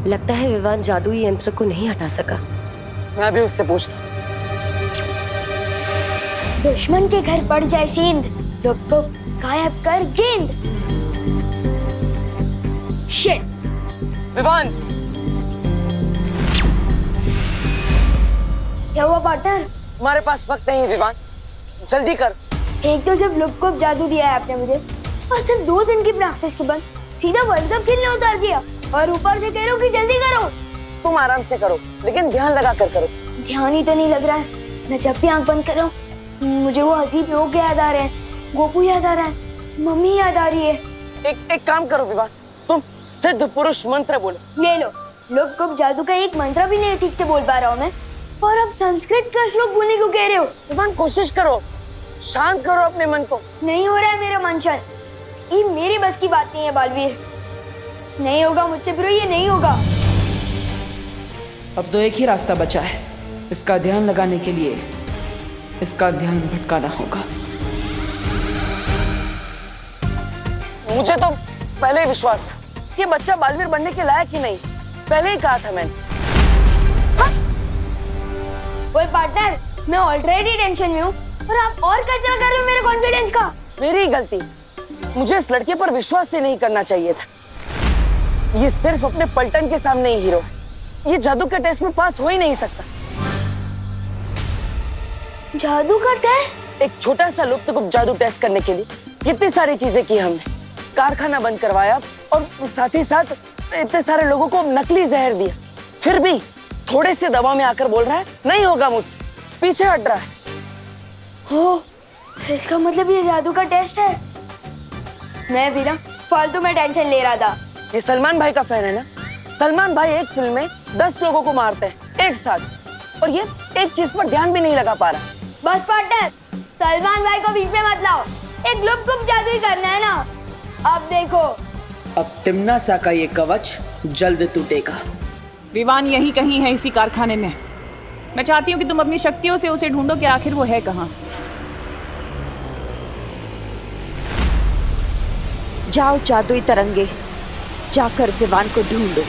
लगता है विवान जादुई यंत्र को नहीं हटा सका। मैं भी उससे पूछता। दुश्मन के घर पड़ जाए सेंध, रुक को गायब कर गेंद। शिट। विवान, क्या हुआ पार्टनर? हमारे पास वक्त नहीं है विवान, जल्दी कर। एक तो सिर्फ लुक को जादू दिया है आपने मुझे, और सिर्फ 2 दिन की प्रैक्टिस के बाद सीधा वर्ल्ड कप खेलने उतार दिया, और ऊपर से कह रहे हो कि जल्दी करो। तुम आराम से करो, लेकिन ध्यान लगा कर करो। ध्यान ही तो नहीं लग रहा है। मैं जब भी आंख बंद कर रहा हूँ मुझे वो अजीब लोग याद आ रहे हैं, गोपू याद आ रहा है, मम्मी याद आ रही है। एक काम करो विवान, तुम सिद्ध पुरुष मंत्र बोलो। ले लो, लुक को जादू का एक मंत्र भी नहीं ठीक से बोल पा रहा हूँ मैं, और अब संस्कृत का श्लोक बोलने को कह रहे हो। विवान कोशिश करो, शांत करो अपने मन को। नहीं हो रहा है मेरा मन शांत, ये मेरी बस की बात नहीं है बालवीर। नहीं होगा मुझसे ब्रो, ये नहीं होगा। अब तो एक ही रास्ता बचा है, इसका ध्यान लगाने के लिए इसका ध्यान भटकाना होगा। मुझे तो पहले ही विश्वास था कि बच्चा बालवीर बनने के लायक ही नहीं, पहले ही कहा था मैंने। ओए पार्टनर, मैं ऑलरेडी टेंशन में हूँ और आप और कचरा कर रहे हो मेरे कॉन्फिडेंस का। मेरी गलती, मुझे इस लड़के पर विश्वास ही नहीं करना चाहिए था। ये सिर्फ अपने पलटन के सामने ही हीरो है, ये जादू के टेस्ट में पास हो ही नहीं सकता। जादू का टेस्ट? एक छोटा सा लुप्तगुप्त जादू टेस्ट करने के लिए कितनी सारी चीजें की हमने, कारखाना बंद करवाया और साथ ही साथ इतने सारे लोगों को नकली जहर दिया, फिर भी थोड़े से दबाव में आकर बोल रहा है नहीं होगा मुझसे, पीछे हट रहा है। हो, इसका मतलब ये जादू का टेस्ट है। मैं भी ना फालतू में टेंशन ले रहा था। ये सलमान भाई का फैन है ना? सलमान भाई एक फिल्म में 10 लोगों को मारते हैं एक साथ, और ये एक चीज पर ध्यान भी नहीं लगा पा रहा। बस पार्टनर, सलमान भाई को बीच में मत लाओ, एक लुप्त जादू ही करना है ना। अब देखो, अब तिम्नासा का ये कवच जल्द टूटेगा। विवान यही कहीं है, इसी कारखाने में। मैं चाहती हूँ कि तुम अपनी शक्तियों से उसे ढूंढो कि आखिर वो है कहाँ। जाओ जादुई तरंगे, जाकर विवान को ढूंढो।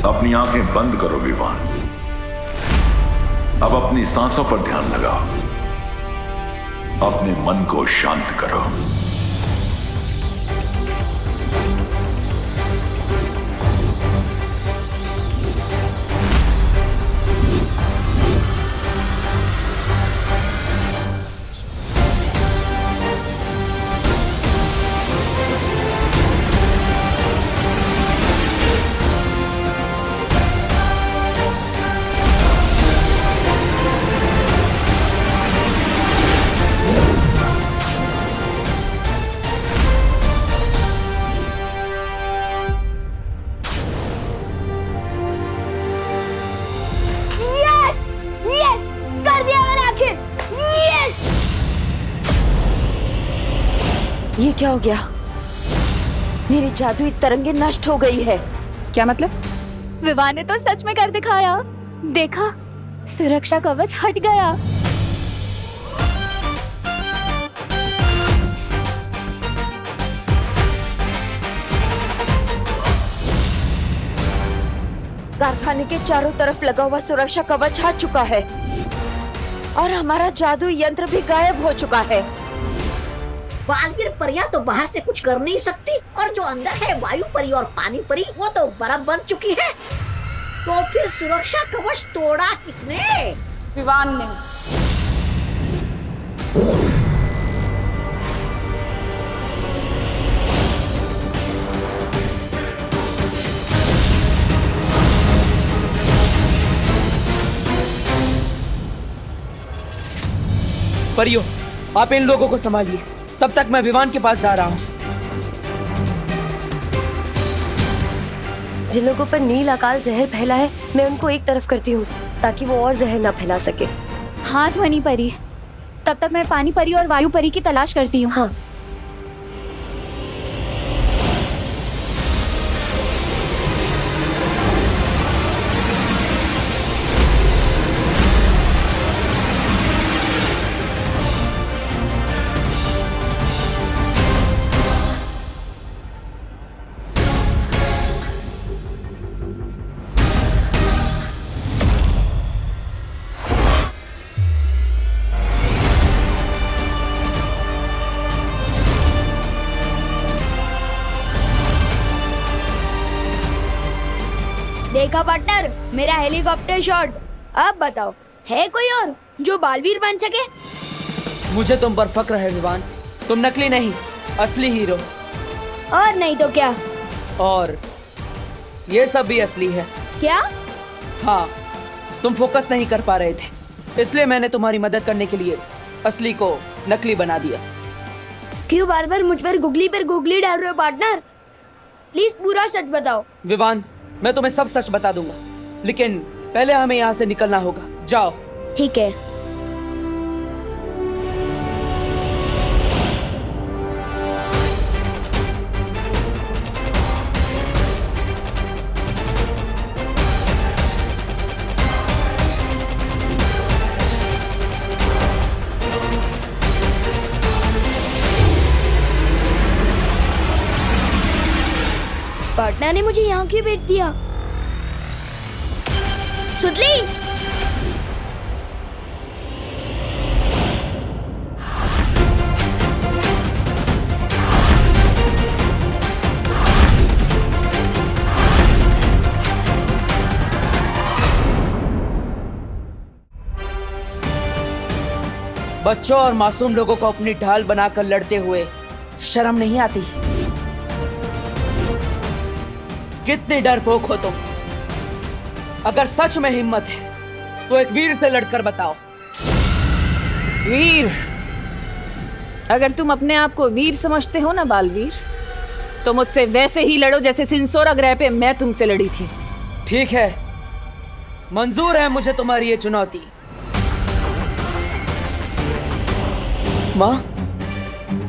अपनी आंखें बंद करो विवान, अब अपनी सांसों पर ध्यान लगाओ, अपने मन को शांत करो। ये क्या हो गया? मेरी जादुई तरंगे नष्ट हो गई है। क्या मतलब? विवान ने तो सच में कर दिखाया। देखा, सुरक्षा कवच हट गया। कारखाने के चारों तरफ लगा हुआ सुरक्षा कवच हट चुका है और हमारा जादुई यंत्र भी गायब हो चुका है। बालवीर परियां तो बाहर से कुछ कर नहीं सकती, और जो अंदर है वायु परी और पानी परी वो तो बर्फ बन चुकी है। तो फिर सुरक्षा कवच तोड़ा किसने? विवान ने। परियो, आप इन लोगों को संभालिए, तब तक मैं विवान के पास जा रहा हूँ। जिन लोगों पर नील अकाल जहर फैला है, मैं उनको एक तरफ करती हूँ ताकि वो और जहर ना फैला सके। हाँ ध्वनि परी, तब तक मैं पानी परी और वायु परी की तलाश करती हूँ। हाँ। देखा पार्टनर, मेरा हेलीकॉप्टर शॉट। अब बताओ, है कोई और जो बालवीर बन सके? मुझे तुम पर फक्र है विवान। तुम नकली नहीं, असली हीरो। और नहीं तो क्या? और ये सब भी असली है। क्या? हाँ, तुम फोकस नहीं कर पा रहे थे, इसलिए मैंने तुम्हारी मदद करने के लिए असली को नकली बना दिया। क्यों बार बार मुझ पर गुगली डाल रहे हो पार्टनर? प्लीज पूरा सच बताओ। विवान, मैं तुम्हें सब सच बता दूंगा, लेकिन पहले हमें यहाँ से निकलना होगा। जाओ। ठीक है। पार्टनर ने मुझे यहाँ क्यों भेज दिया? सुतली, बच्चों और मासूम लोगों को अपनी ढाल बनाकर लड़ते हुए शर्म नहीं आती? कितने डरपोक हो तुम। अगर सच में हिम्मत है तो एक वीर से लड़कर बताओ। वीर? अगर तुम अपने आप को वीर समझते हो ना बालवीर, तो मुझसे वैसे ही लड़ो जैसे सिंसोरा ग्रह पे मैं तुमसे लड़ी थी। ठीक है, मंजूर है मुझे तुम्हारी ये चुनौती। माँ,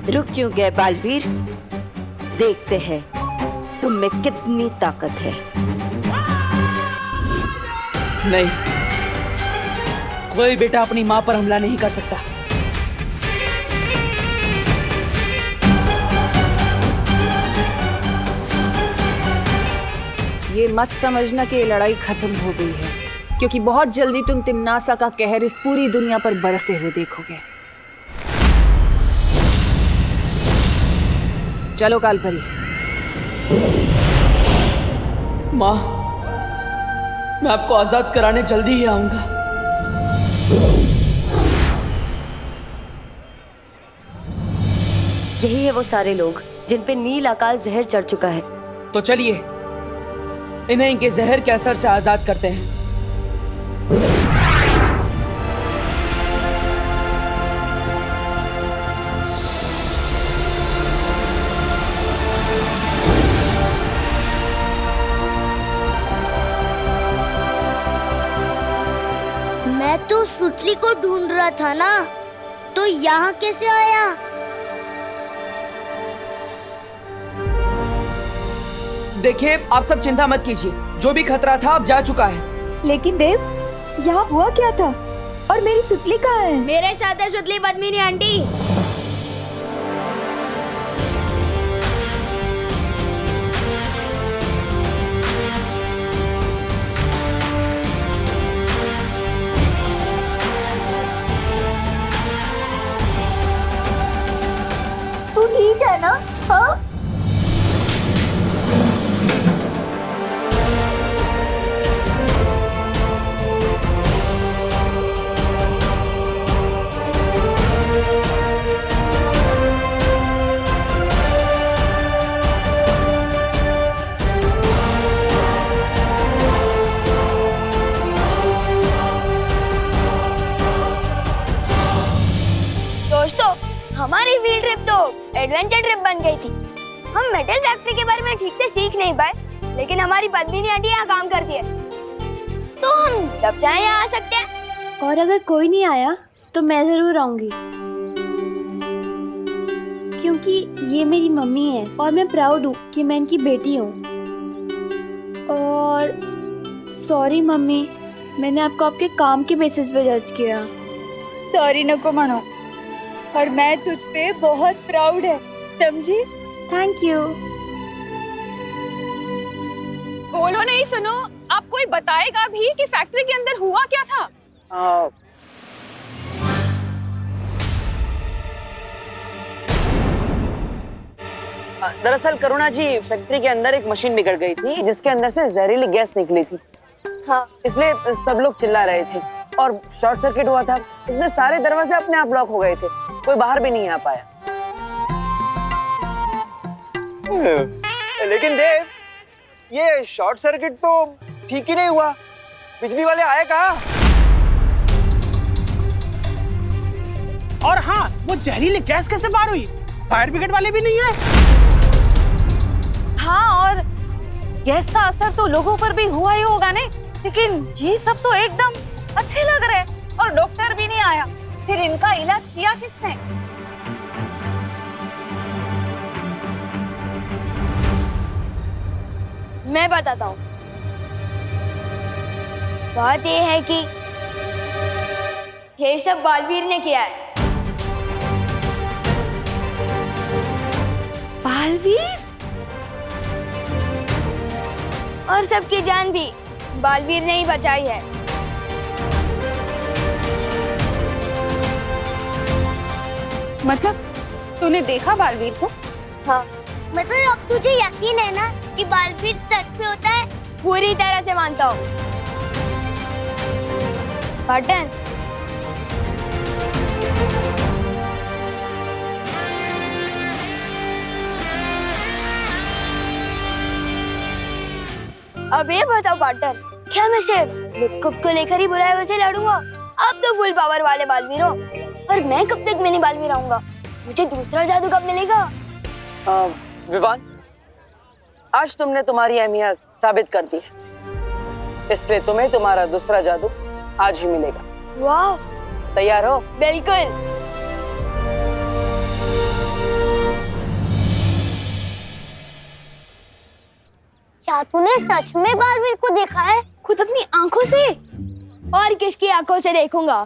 रुक क्यों गए बालवीर? देखते हैं तुम में कितनी ताकत है। नहीं, कोई बेटा अपनी माँ पर हमला नहीं कर सकता। ये मत समझना कि ये लड़ाई खत्म हो गई है, क्योंकि बहुत जल्दी तुम तिम्नासा का कहर इस पूरी दुनिया पर बरसते हुए देखोगे। चलो कालपरी। माँ, मैं आपको आजाद कराने जल्दी ही आऊंगा। यही है वो सारे लोग जिन पे नील अकाल जहर चढ़ चुका है। तो चलिए इन्हें इनके जहर के असर से आजाद करते हैं। मैं तो सुतली को ढूंढ रहा था ना, तो यहाँ कैसे आया? देखिए, आप सब चिंता मत कीजिए, जो भी खतरा था अब जा चुका है। लेकिन देव, यहाँ हुआ क्या था? और मेरी सुतली कहाँ है? मेरे साथ है सुतली पद्मिनी आंटी। तू ठीक है ना? हाँ? दोस्तों, हमारी फील्ड ट्रिप तो एडवेंचर ट्रिप बन गई थी। हम मेटल फैक्ट्री के बारे में ठीक से सीख नहीं पाए, लेकिन हमारी पद्मिनी आंटी यहाँ काम करती है, तो हम जब चाहे यहाँ आ सकते हैं। और अगर कोई नहीं आया तो मैं जरूर आऊंगी, क्योंकि ये मेरी मम्मी है और मैं प्राउड हूँ कि मैं इनकी बेटी हूँ। और सॉरी मम्मी, मैंने आपको आपके काम के बेसिस पे जज किया। सॉरी नको मनो, और मैं तुझ पे बहुत प्राउड है, समझी? Thank you. बोलो नहीं, सुनो, आप कोई बताएगा भी कि फैक्ट्री के अंदर हुआ क्या था? दरअसल करुणा जी, फैक्ट्री के अंदर एक मशीन बिगड़ गई थी जिसके अंदर से जहरीली गैस निकली थी। हाँ। इसलिए सब लोग चिल्ला रहे थे और शॉर्ट सर्किट हुआ था, इसलिए सारे दरवाजे अपने आप लॉक हो गए थे, कोई बाहर भी नहीं आ पाया। लेकिन देव, ये शॉर्ट सर्किट तो ठीक ही नहीं हुआ, बिजली वाले आए कहाँ? और हाँ, वो जहरीली गैस कैसे बाहर हुई? फायर ब्रिगेड वाले भी नहीं आए। हाँ, और गैस का असर तो लोगों पर भी हुआ ही होगा नहीं, लेकिन ये सब तो एकदम अच्छे लग रहे हैं और डॉक्टर भी नहीं आया। फिर इनका इलाज किया किसने? मैं बताता हूँ। बात ये है कि ये सब बालवीर ने किया है। बालवीर? और सबकी जान भी बालवीर ने ही बचाई है। मतलब तूने देखा बालवीर को? हाँ। मतलब अब तुझे यकीन है ना कि बालवीर सच में होता है? पूरी तरह से मानता हूँ। पार्टन, अब ये बताओ पार्टनर, क्या मैं सिर्फ लिपकुप को लेकर ही बुराई वैसे लड़ूंगा? अब तो फुल पावर वाले बालवीर हो, पर मैं कब तक मिनी बालवीर आऊंगा? मुझे दूसरा जादू कब मिलेगा? विवान, आज तुमने तुम्हारी अहमियत साबित कर दी है, इसलिए तुम्हें तुम्हारा दूसरा जादू आज ही मिलेगा। वाह! तैयार हो? बिल्कुल। क्या तूने सच में बालवीर को देखा है? खुद अपनी आंखों से? और किसकी आंखों से देखूंगा?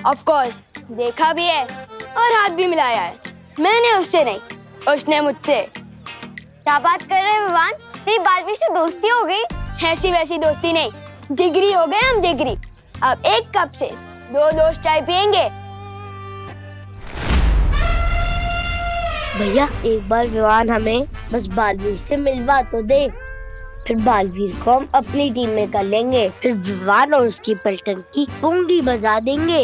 ऑफ कोर्स देखा भी है और हाथ भी मिलाया है। मैंने उससे नहीं, उसने मुझसे। क्या बात कर रहे हैं विवान? तेरी बालवीर से दोस्ती हो गई? ऐसी वैसी दोस्ती नहीं, जिगरी हो गए हम, जिगरी। अब एक कप से 2 दोस्त चाय पियेंगे। भैया, एक बार विवान हमें बस बालवीर से मिलवा तो दे, फिर बालवीर को हम अपनी टीम में कर लेंगे, फिर विवान और उसकी पलटन की पुंगी बजा देंगे।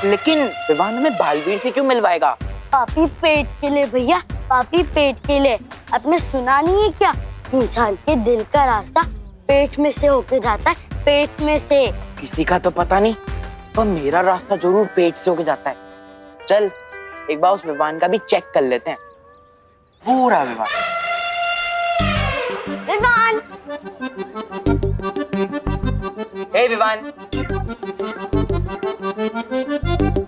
लेकिन विवान हमें बालवीर से क्यों मिलवाएगा? पापी पेट के लिए भैया, पापी पेट के लिए। आपने सुना नहीं है क्या? इंसान के दिल का रास्ता पेट में से होके जाता है, पेट में से। किसी का तो पता नहीं, पर मेरा रास्ता जरूर पेट से होके जाता है। चल एक बार उस विवान का भी चेक कर लेते हैं। पूरा विवान। विवान! हे विवान,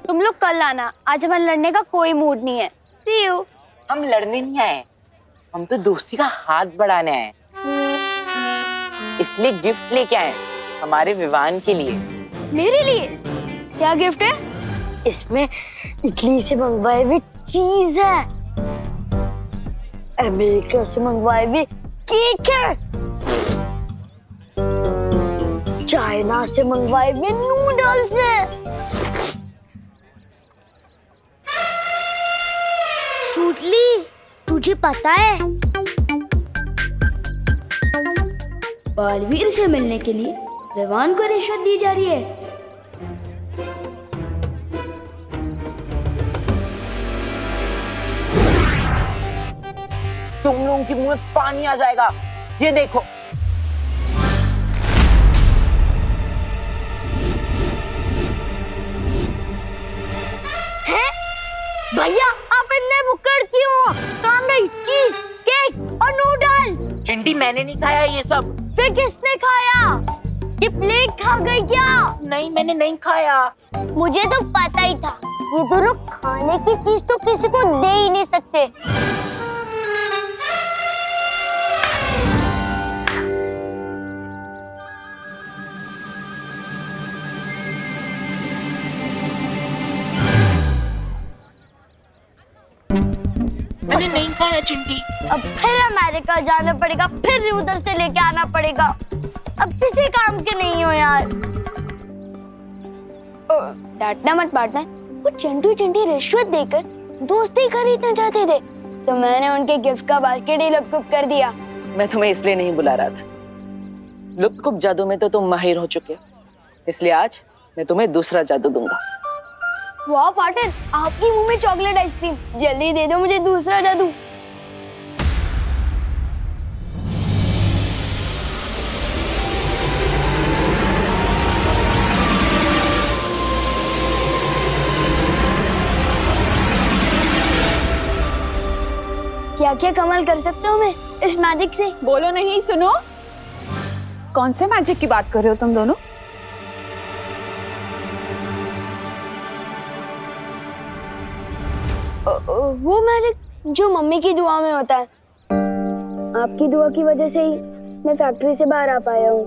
तुम लोग कल आना, आज हमारे लड़ने का कोई मूड नहीं है। See you। हम लड़ने नहीं आए, हम तो दोस्ती का हाथ बढ़ाने आए, इसलिए गिफ्ट लेके आए हमारे विवान के लिए। मेरे लिए? क्या गिफ्ट है? इसमें इटली से मंगवाई हुई चीज है, अमेरिका से मंगवाई हुई केक है, चाइना से मंगवाए हुए नूडल्स है। सूटली, तुझे पता है बालवीर से मिलने के लिए विवान को रिश्वत दी जा रही है। तुम लोगों के मुंह में पानी आ जाएगा, ये देखो। भैया, आप इतने बुक्कड़ क्यों हो? काम नहीं, चीज, केक और नूडल। चिंटी, मैंने नहीं खाया ये सब। फिर किसने खाया? ये प्लेट खा गई क्या? नहीं, मैंने नहीं खाया। मुझे तो पता ही था, ये दोनों खाने की चीज तो किसी को दे ही नहीं सकते। मैंने नहीं खाया चिंटी। अब फिर अमेरिका जाना पड़ेगा, फिर उधर से लेके आना पड़ेगा। अब किसी काम के नहीं हो यार। डांटना मत पार्टनर, वो चिंटू चिंटी रिश्वत देकर दोस्ती खरीदना चाहते थे, तो मैंने उनके गिफ्ट का बास्केट ही लुप्त कर दिया। मैं तुम्हें इसलिए नहीं बुला रहा था। लुप्त जादू में तो तुम माहिर हो चुके हो, इसलिए आज मैं तुम्हें दूसरा जादू दूंगा। वाह पार्टनर, आपकी मुंह में चॉकलेट आइसक्रीम, जल्दी दे दो मुझे दूसरा जादू। क्या क्या कमाल कर सकते हो मैं इस मैजिक से? बोलो नहीं, सुनो। कौन से मैजिक की बात कर रहे हो तुम दोनों? वो मैजिक जो मम्मी की दुआ में होता है। आपकी दुआ की वजह से ही मैं फैक्ट्री से बाहर आ पाया हूँ।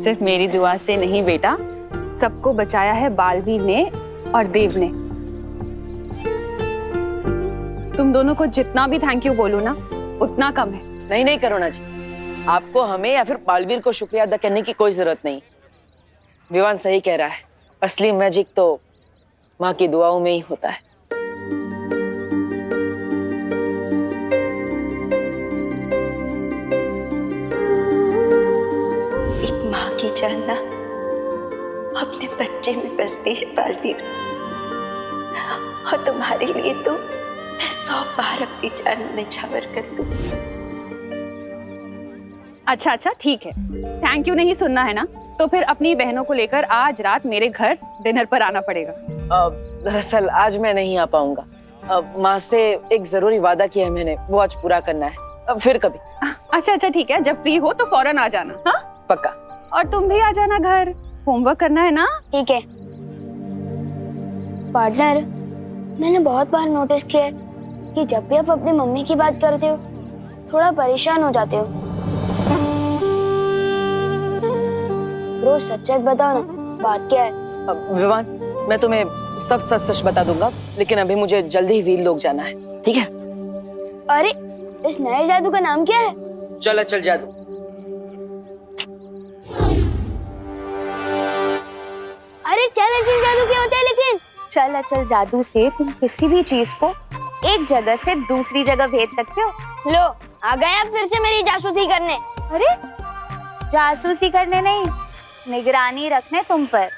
सिर्फ मेरी दुआ से नहीं बेटा, सबको बचाया है बालवीर ने और देव ने। तुम दोनों को जितना भी थैंक यू बोलूं ना उतना कम है। नहीं नहीं करुणा जी, आपको हमें या फिर बालवीर को शुक्रिया अदा करने की कोई जरूरत नहीं। विवान सही कह रहा है, असली मैजिक तो माँ की दुआओं में ही होता है। एक माँ की जान ना अपने बच्चे में बसती है बालवीर, और तुम्हारे लिए तो मैं 100 बार अपनी जान निछावर कर दूं। अच्छा ठीक है, थैंक यू नहीं सुनना है ना, तो फिर अपनी बहनों को लेकर आज रात मेरे घर डिनर पर आना पड़ेगा। दरअसल आज मैं नहीं आ पाऊंगा। माँ से एक जरूरी वादा किया है मैंने, वो आज पूरा करना है। फिर कभी। अच्छा ठीक है, जब फ्री हो तो फौरन आ जाना। हाँ पक्का। और तुम भी आ जाना घर, होमवर्क करना है ना। ठीक है। पार्टनर, मैंने बहुत बार नोटिस किया है कि जब भी आप अपनी मम्मी की बात करते हो थोड़ा परेशान हो जाते हो। रोज सच सच बताओ ना, बात क्या है? विवान, मैं तुम्हें सब सच सच बता दूंगा, लेकिन अभी मुझे जल्दी ही वीर लोग जाना है, ठीक है? अरे इस नए जादू का नाम क्या है? चल जादू। अरे चल जादू क्या होता है? लेकिन चल अचल जादू से तुम किसी भी चीज को एक जगह से दूसरी जगह भेज सकते हो। लो आ गए आप फिर से मेरी जासूसी करने। अरे जासूसी करने नहीं, निगरानी रखने तुम पर।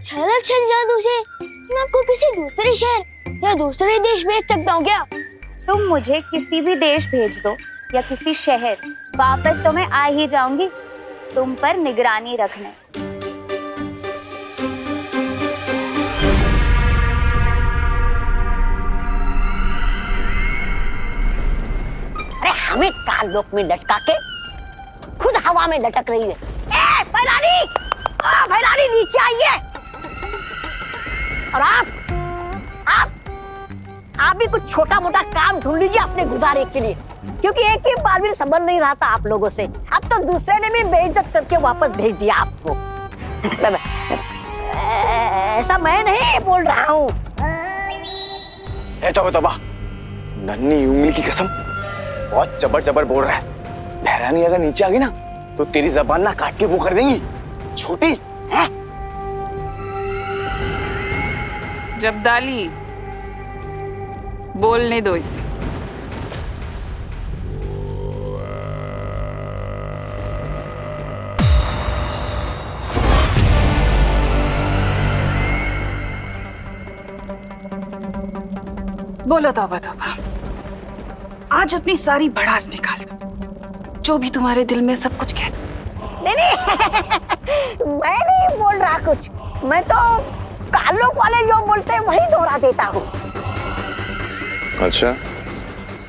चल जादू से मैं आपको किसी दूसरे शहर या दूसरे देश भेज सकता हूँ क्या? तुम मुझे किसी भी देश भेज दो या किसी शहर, वापस तो मैं आ ही जाऊंगी तुम पर निगरानी रखने। अरे हमें काल लोक में लटका के खुद हवा में लटक रही है। ए भैरानी नीचे आइए। और आप भी कुछ छोटा मोटा काम ढूंढ लीजिए अपने गुजारे के लिए, क्योंकि एक ही बालवीर संभल नहीं रहा था आप लोगों से। अब तो दूसरे ने भी बेइज्जत करके वापस भेज दिया आपको। ऐसा मैं नहीं बोल रहा हूँ। तोबा, नन्ही उंगली की कसम, बहुत जबर बोल रहा है। भैरानी अगर नीचे आ गई ना तो तेरी जबान ना काट के वो कर देंगी छोटी है? जब्दाली, बोलने दो इसे। बोलो तौबा, आज अपनी सारी भड़ास निकाल दो, जो भी तुम्हारे दिल में सब कुछ कह दो। नहीं मैं नहीं बोल रहा कुछ, मैं तो कालोक वाले जो बोलते हैं वही दोहरा देता हूँ। अच्छा,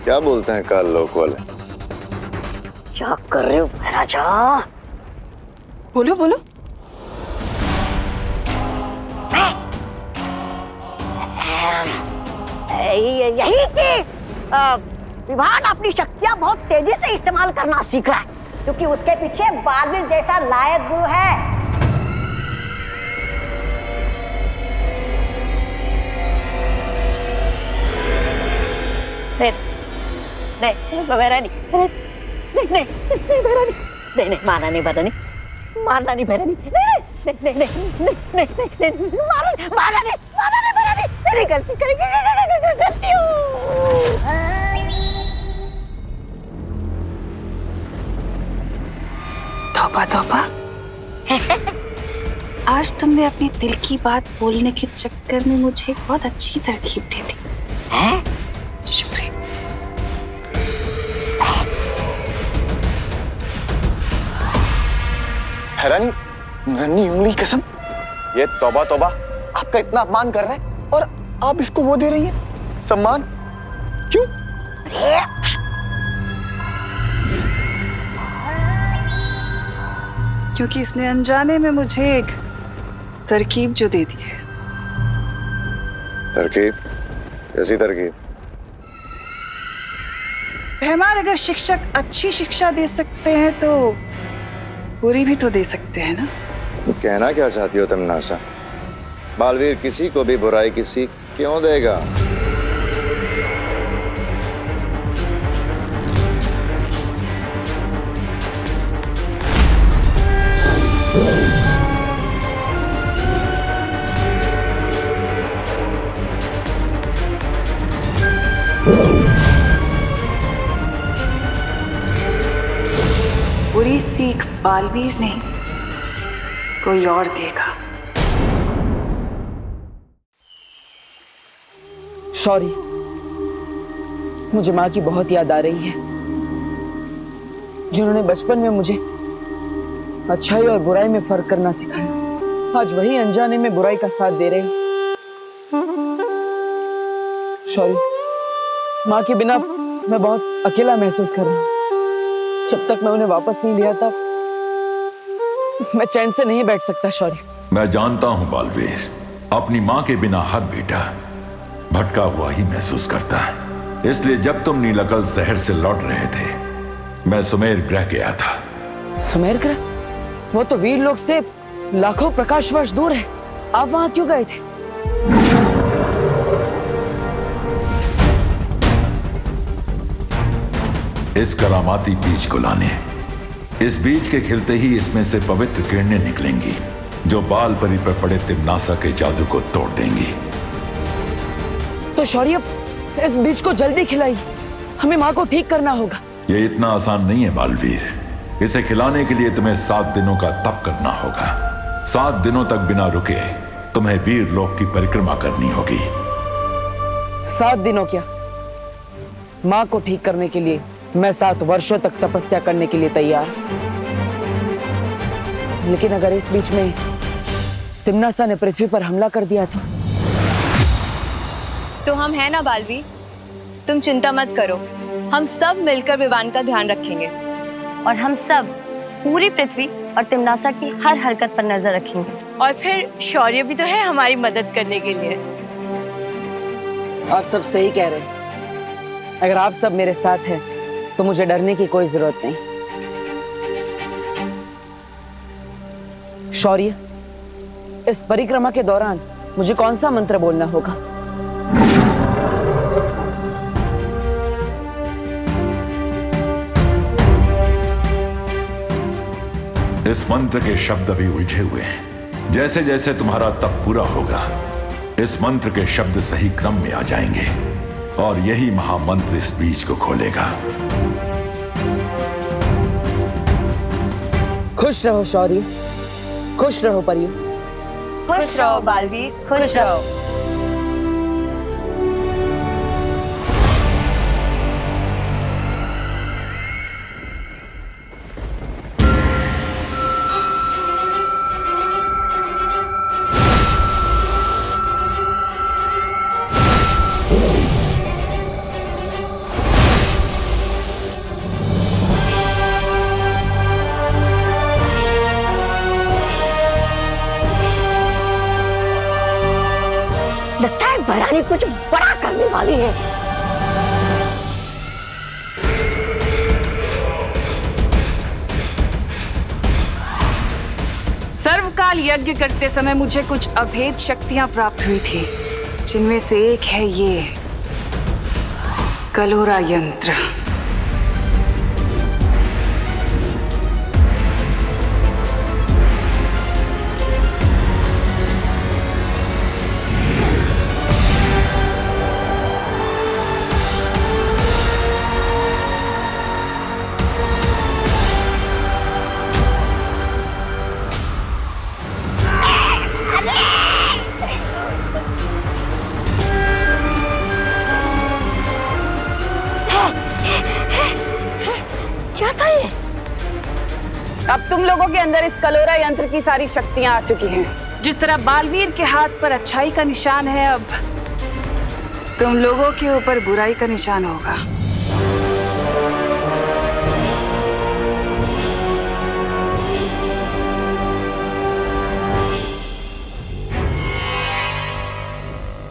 क्या बोलते हैं काल लोक वाले? क्या कर रहे हो महाराजा? बोलो। यही कि विभान अपनी शक्तियां बहुत तेजी से इस्तेमाल करना सीख रहा है, क्योंकि उसके पीछे बालवीर जैसा लायक गुरु है। नहीं मारना नहीं भैरानी, मारना नहीं भैरानी, नहीं मारना नहीं भैरानी। नहीं करती करती हूँ। तौबा तौबा। आज तुमने अपनी दिल की बात बोलने के चक्कर में मुझे एक बहुत अच्छी तरकीब दे दी। शुक्रिया। हैरानी, नन्ही उंगली कसम, ये तौबा तौबा आपका इतना अपमान कर रहा है और आप इसको वो दे रही हैं सम्मान, क्यों? क्योंकि इसने अनजाने में मुझे एक तरकीब जो दे दी है। तरकीब? कैसी तरकीब? रहमान, अगर शिक्षक अच्छी शिक्षा दे सकते हैं तो बुरी भी तो दे सकते हैं ना। तो कहना क्या चाहती हो तुम नासा? बालवीर किसी को भी बुराई की सीख क्यों देगा? बुरी सीख बालवीर नहीं, कोई और देगा। सॉरी, मुझे माँ की बहुत याद आ रही है, जिन्होंने बचपन में मुझे अच्छाई और बुराई में फर्क करना सिखाया। आज वही अनजाने में बुराई का साथ दे रहे हैं। सॉरी, माँ के बिना मैं बहुत अकेला महसूस कर रहा हूँ। जब तक मैं उन्हें वापस नहीं लिया था मैं चैन से नहीं बैठ सकता। सॉरी। मैं जानता हूं बालवीर, अपनी माँ के बिना हर बेटा भटका हुआ ही महसूस करता है। इसलिए जब तुम नीलकल शहर से लौट रहे थे, मैं सुमेर ग्रह गया था। सुमेर ग्रह? वो तो वीर लोक से लाखों प्रकाश वर्ष दूर है। आप वहां क्यों गए थे? इस करामाती बीज को लाने। इस बीज के खिलते ही इसमें से पवित्र किरणें निकलेंगी जो बाल परी पर पड़े तिम्नासा के जादू को तोड़ देंगी। तो शौर्य, इस बीज को जल्दी खिलाइए, हमें माँ को ठीक करना होगा। ये इतना आसान नहीं है बालवीर। इसे खिलाने के लिए तुम्हें 7 दिनों का तप करना होगा। 7 दिनों तक बिना रुके तुम्हें वीर लोक की परिक्रमा करनी होगी। 7 दिनों क्या? माँ को ठीक करने के लिए मैं 7 वर्षों तक तपस्या करने के लिए तैयार। लेकिन अगर इस बीच में तिम्नासा ने पृथ्वी पर हमला कर दिया तो हम है ना बालवीर, तुम चिंता मत करो, हम सब मिलकर विवान का ध्यान रखेंगे और हम सब पूरी पृथ्वी और तिम्नासा की हर हरकत पर नजर रखेंगे। और फिर शौर्य भी तो है हमारी मदद करने के लिए। आप सब सही कह रहे हैं। अगर आप सब मेरे साथ हैं तो मुझे डरने की कोई जरूरत नहीं। शौर्य, इस परिक्रमा के दौरान मुझे कौन सा मंत्र बोलना होगा? इस मंत्र के शब्द अभी उलझे हुए हैं। जैसे जैसे तुम्हारा तप पूरा होगा, इस मंत्र के शब्द सही क्रम में आ जाएंगे और यही महामंत्र इस बीज को खोलेगा। खुश रहो शौर्य, खुश रहो परियों। खुश रहो बालवीर, खुश रहो। लगता है भरानी कुछ बड़ा करने वाली है। सर्वकाल यज्ञ करते समय मुझे कुछ अभेद शक्तियां प्राप्त हुई थी, जिनमें से एक है ये कलोरा यंत्र। अब तुम लोगों के अंदर इस कलोरा यंत्र की सारी शक्तियां आ चुकी हैं। जिस तरह बालवीर के हाथ पर अच्छाई का निशान है, अब तुम लोगों के ऊपर बुराई का निशान होगा।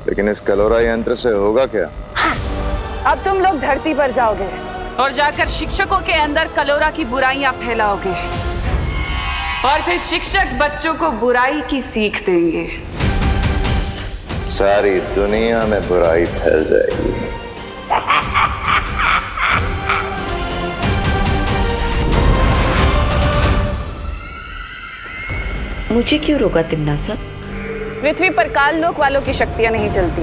लेकिन इस कलोरा यंत्र से होगा क्या? अब तुम लोग धरती पर जाओगे और जाकर शिक्षकों के अंदर कलोरा की बुराइयां फैलाओगे और फिर शिक्षक बच्चों को बुराई की सीख देंगे। सारी दुनिया में बुराई फैल जाएगी। मुझे क्यों रोका तिमनासा? पृथ्वी पर काल लोक वालों की शक्तियां नहीं चलती,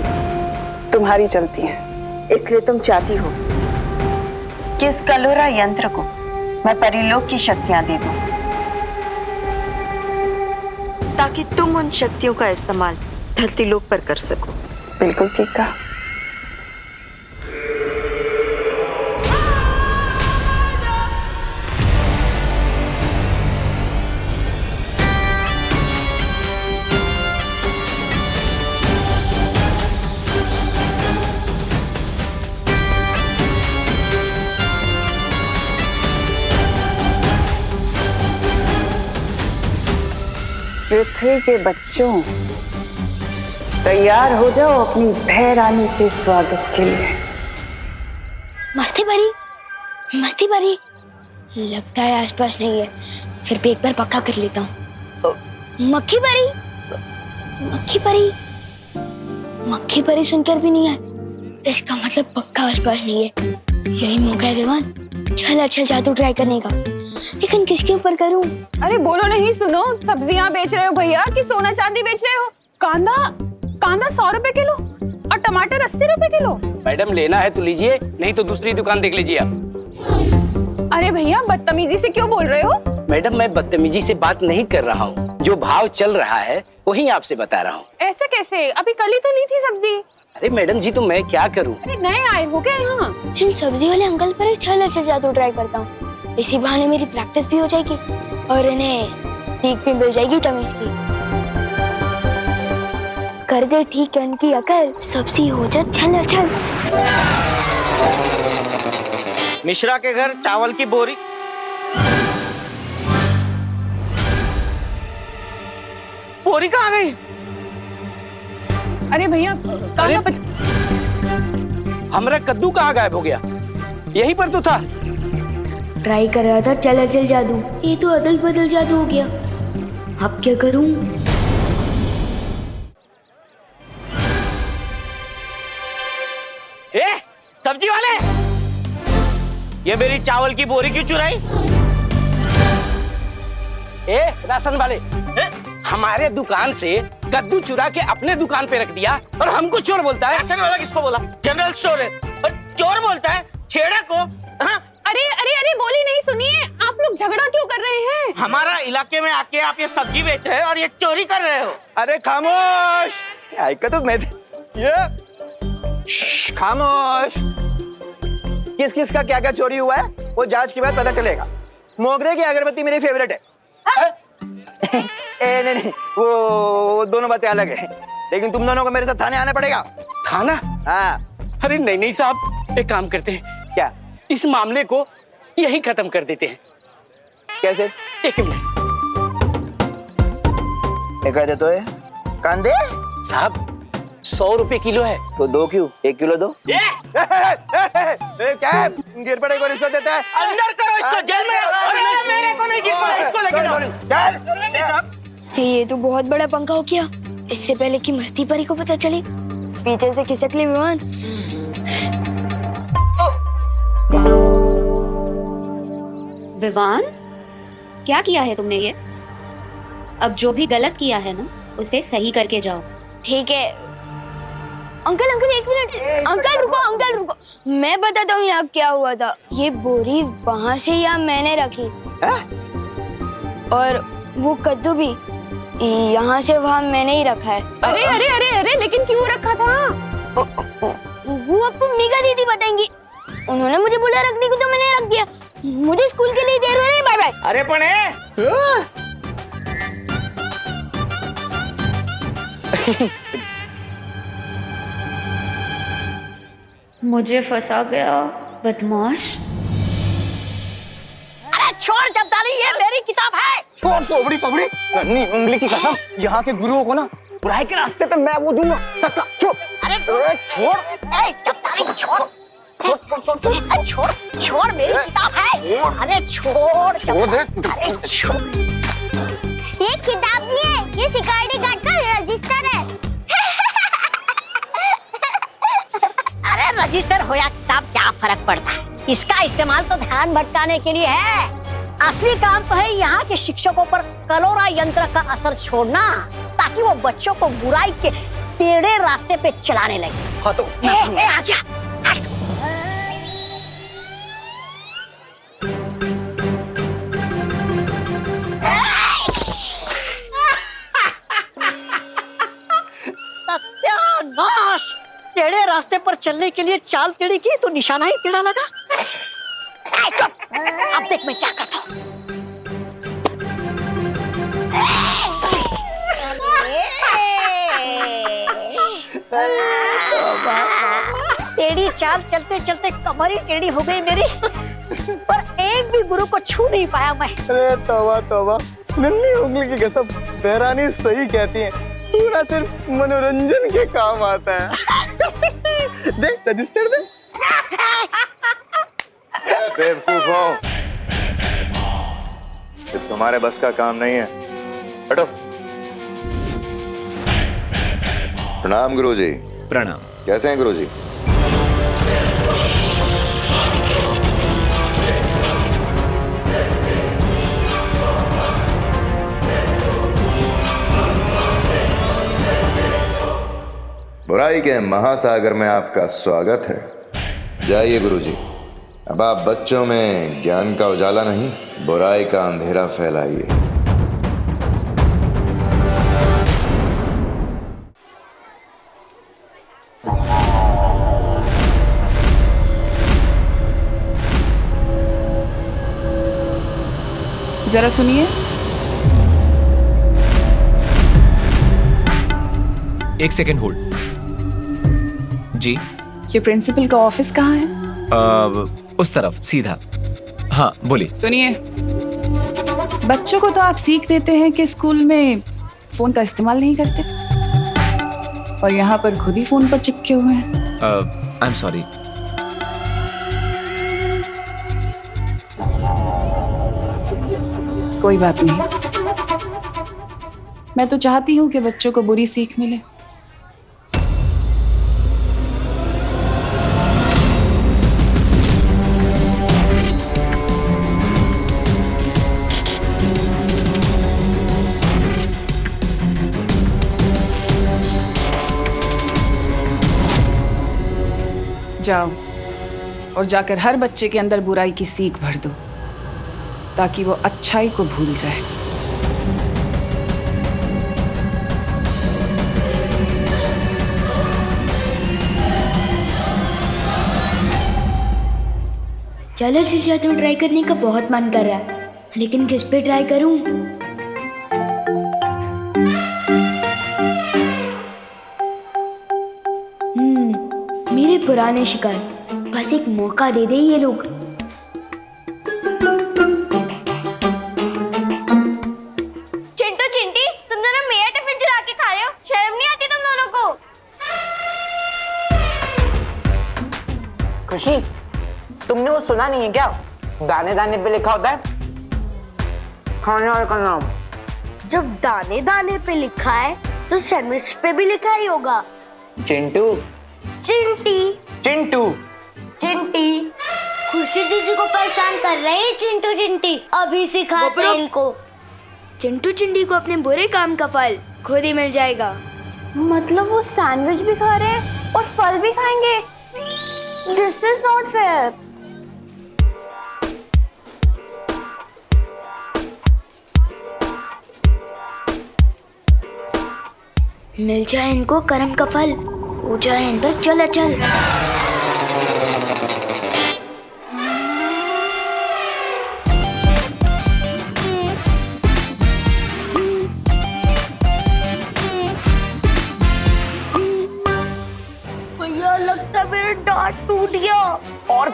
तुम्हारी चलती हैं। इसलिए तुम चाहती हो कि इस कलोरा यंत्र को मैं परिलोक की शक्तियां दे दूं, ताकि तुम उन शक्तियों का इस्तेमाल धरती लोक पर कर सको। बिल्कुल ठीक कहा। पृथ्वी के बच्चों, तैयार हो जाओ अपनी भय रानी के स्वागत के लिए। मस्ती भरी लगता है आसपास नहीं है, फिर भी एक बार पक्का कर लेता हूँ। मक्खी परी सुनकर भी नहीं आए, इसका मतलब पक्का आसपास नहीं है। यही मौका है विवान, चल अच्छा जादू ट्राई करने का, लेकिन किसके ऊपर करूं? अरे बोलो नहीं, सुनो, सब्जियां बेच रहे हो भैया कि सोना चांदी बेच रहे हो? कांदा 100 रुपए किलो और टमाटर 80 रुपए किलो। मैडम लेना है तो लीजिए, नहीं तो दूसरी दुकान देख लीजिए आप। अरे भैया बदतमीजी से क्यों बोल रहे हो? मैडम मैं बदतमीजी से बात नहीं कर रहा हूँ, जो भाव चल रहा है वही आपसे बता रहा हूँ। ऐसे कैसे? अभी कल ही तो ली थी सब्जी। अरे मैडम जी, तो मैं क्या करूँ? अरे नए आए हो क्या यहाँ? इन सब्जी वाले अंकल पर चल अच्छा जादू ट्राई करता हूँ, इसी बहाने मेरी प्रैक्टिस भी हो जाएगी और इन्हें सीख भी मिल जाएगी तमीज की। कर दे ठीक है इनकी अकल, सब्जी हो जा छल छल। मिश्रा के घर चावल की बोरी। बोरी कहाँ गई? अरे भैया हमारा कद्दू कहाँ गायब हो गया? यहीं पर तो था। ट्राई कर रहा था चल चल जादू, ये तो अदल बदल जादू हो गया। अब क्या करूं? सब्जी वाले, ये मेरी चावल की बोरी क्यों चुराई? राशन वाले, हमारे दुकान से कद्दू चुरा के अपने दुकान पे रख दिया और हमको चोर बोलता है। राशन वाला किसको बोला? जनरल स्टोर है और चोर बोलता है छेड़ा को। हाँ? अरे बोली नहीं सुनिए, आप लोग झगड़ा क्यों कर रहे हैं? हमारा इलाके में आके आप ये सब्जी बेच रहे हो और ये चोरी कर रहे हो। अरे खामोश, खामोश। किस किस का क्या क्या चोरी हुआ है वो जांच के बाद पता चलेगा। मोगरे की अगरबत्ती मेरी फेवरेट है। नहीं, वो दोनों बातें अलग है, लेकिन तुम दोनों को मेरे साथ थाने आना पड़ेगा। थाना? हाँ। अरे नहीं साहब, एक काम करते हैं। क्या? इस मामले को यही खत्म कर देते हैं। कैसे? एक मिनट। कहते तो है कांदे साहब 100 रुपए किलो है। तो 2 क्यों? 1 किलो दो। क्या है? गिर पड़े को रिश्वत देता है? अंदर करो इसको, जेल में। अरे मेरे को नहीं गिर पड़ा, इसको लेके जाओ। साहब ये तो बहुत बड़ा पंखा हो गया। इससे पहले कि मस्ती परी को पता चले, पीछे से खिसक ले विमान। विवान, क्या किया है तुमने ये? अब जो भी गलत किया है ना, उसे सही करके जाओ। ठीक है अंकल, एक मिनट। अंकल रुको, मैं बताता हूँ यहाँ क्या हुआ था। ये बोरी वहाँ से यहाँ मैंने रखी और वो कद्दू भी यहाँ से वहाँ मैंने ही रखा है। अरे लेकिन क्यों रखा था? वो आपको मीगा दीदी बताएंगी। उन्होंने मुझे बोला रखने को तो मैंने रख दिया। मुझे स्कूल के लिए देर हो रही है। बाय गए। अरे पण मुझे फंसा गया बदमाश। अरे छोड़ जब्दारी, ये मेरी किताब है। छोड़ तोबड़ी तोबड़ी, नन्ही उंगली की कसम, यहाँ के गुरुओं को ना बुराई के रास्ते पे मैं वो दूंगा। छोड़, अरे छोड़, जब्दारी छोड़, छोड़, छोड़ मेरी किताब है। अरे छोड़, छोड़ दे। अरे छोड़। ये किताब नहीं है, ये सिक्योरिटी गार्ड का रजिस्टर है। अरे रजिस्टर हो या किताब क्या फर्क पड़ता है, इसका इस्तेमाल तो ध्यान भटकाने के लिए है। असली काम तो है यहाँ के शिक्षकों पर कलोरा यंत्र का असर छोड़ना, ताकि वो बच्चों को बुराई के टेढ़े रास्ते पे चलाने लगे। हाँ तो आजा। सत्यानाश, टेढ़े रास्ते पर चलने के लिए चाल टेढ़ी की तो निशाना ही टेढ़ा लगा। अब देख मैं क्या करता हूँ। टेढ़ी चाल चलते चलते कमर ही टेढ़ी हो गई मेरी, पर एक भी गुरु को छू नहीं पाया मैं। अरे तौबा तौबा, नन्ही उंगली की कसम, बहरानी सही कहती है, पूरा सिर्फ मनोरंजन के काम आता है। देख रजिस्टर दे। बेवकूफों, ये तुम्हारे बस का काम नहीं है, हटो। प्रणाम गुरुजी। प्रणाम। कैसे हैं गुरुजी? बुराई के महासागर में आपका स्वागत है। जाइए गुरुजी, अब आप बच्चों में ज्ञान का उजाला नहीं, बुराई का अंधेरा फैलाइए। जरा सुनिए। एक सेकेंड होल्ड। जी, ये प्रिंसिपल का ऑफिस कहाँ है? उस तरफ सीधा। हाँ बोलिए। सुनिए, बच्चों को तो आप सीख देते हैं कि स्कूल में फोन का इस्तेमाल नहीं करते, और यहाँ पर खुद ही फोन पर चिपके हुए हैं। I am sorry. कोई बात नहीं, मैं तो चाहती हूँ कि बच्चों को बुरी सीख मिले। जाओ और जाकर हर बच्चे के अंदर बुराई की सीख भर दो, ताकि वो अच्छाई को भूल जाए। चलो शीशा तो ट्राई करने का बहुत मन कर रहा है, लेकिन किस पे ट्राई करूं? मेरे पुराने शिकार, बस एक मौका दे दे ये लोग। चिंटू चिंटी, तुम दोनों मेरा टिफिन चुरा के खा रहे हो, शर्म नहीं आती तुम दोनों को? खुशी, तुमने वो सुना नहीं है क्या? दाने दाने पे लिखा होता है खाने वाले का नाम। जब दाने दाने पे लिखा है तो सैंडविच पे भी लिखा ही होगा। चिंटू। चिंटी। चिंटू। चिंटी। खुशी दीदी को परेशान कर रहे हैं चिंटू चिंटी, अभी सिखाते हैं इनको। चिंटू चिंटी को अपने बुरे काम का फल खुद ही मिल जाएगा। मतलब वो सैंडविच भी खा रहे हैं और फल भी खाएंगे? This is not fair. मिल जाए इनको कर्म का फल, हो जाए इन पर चल।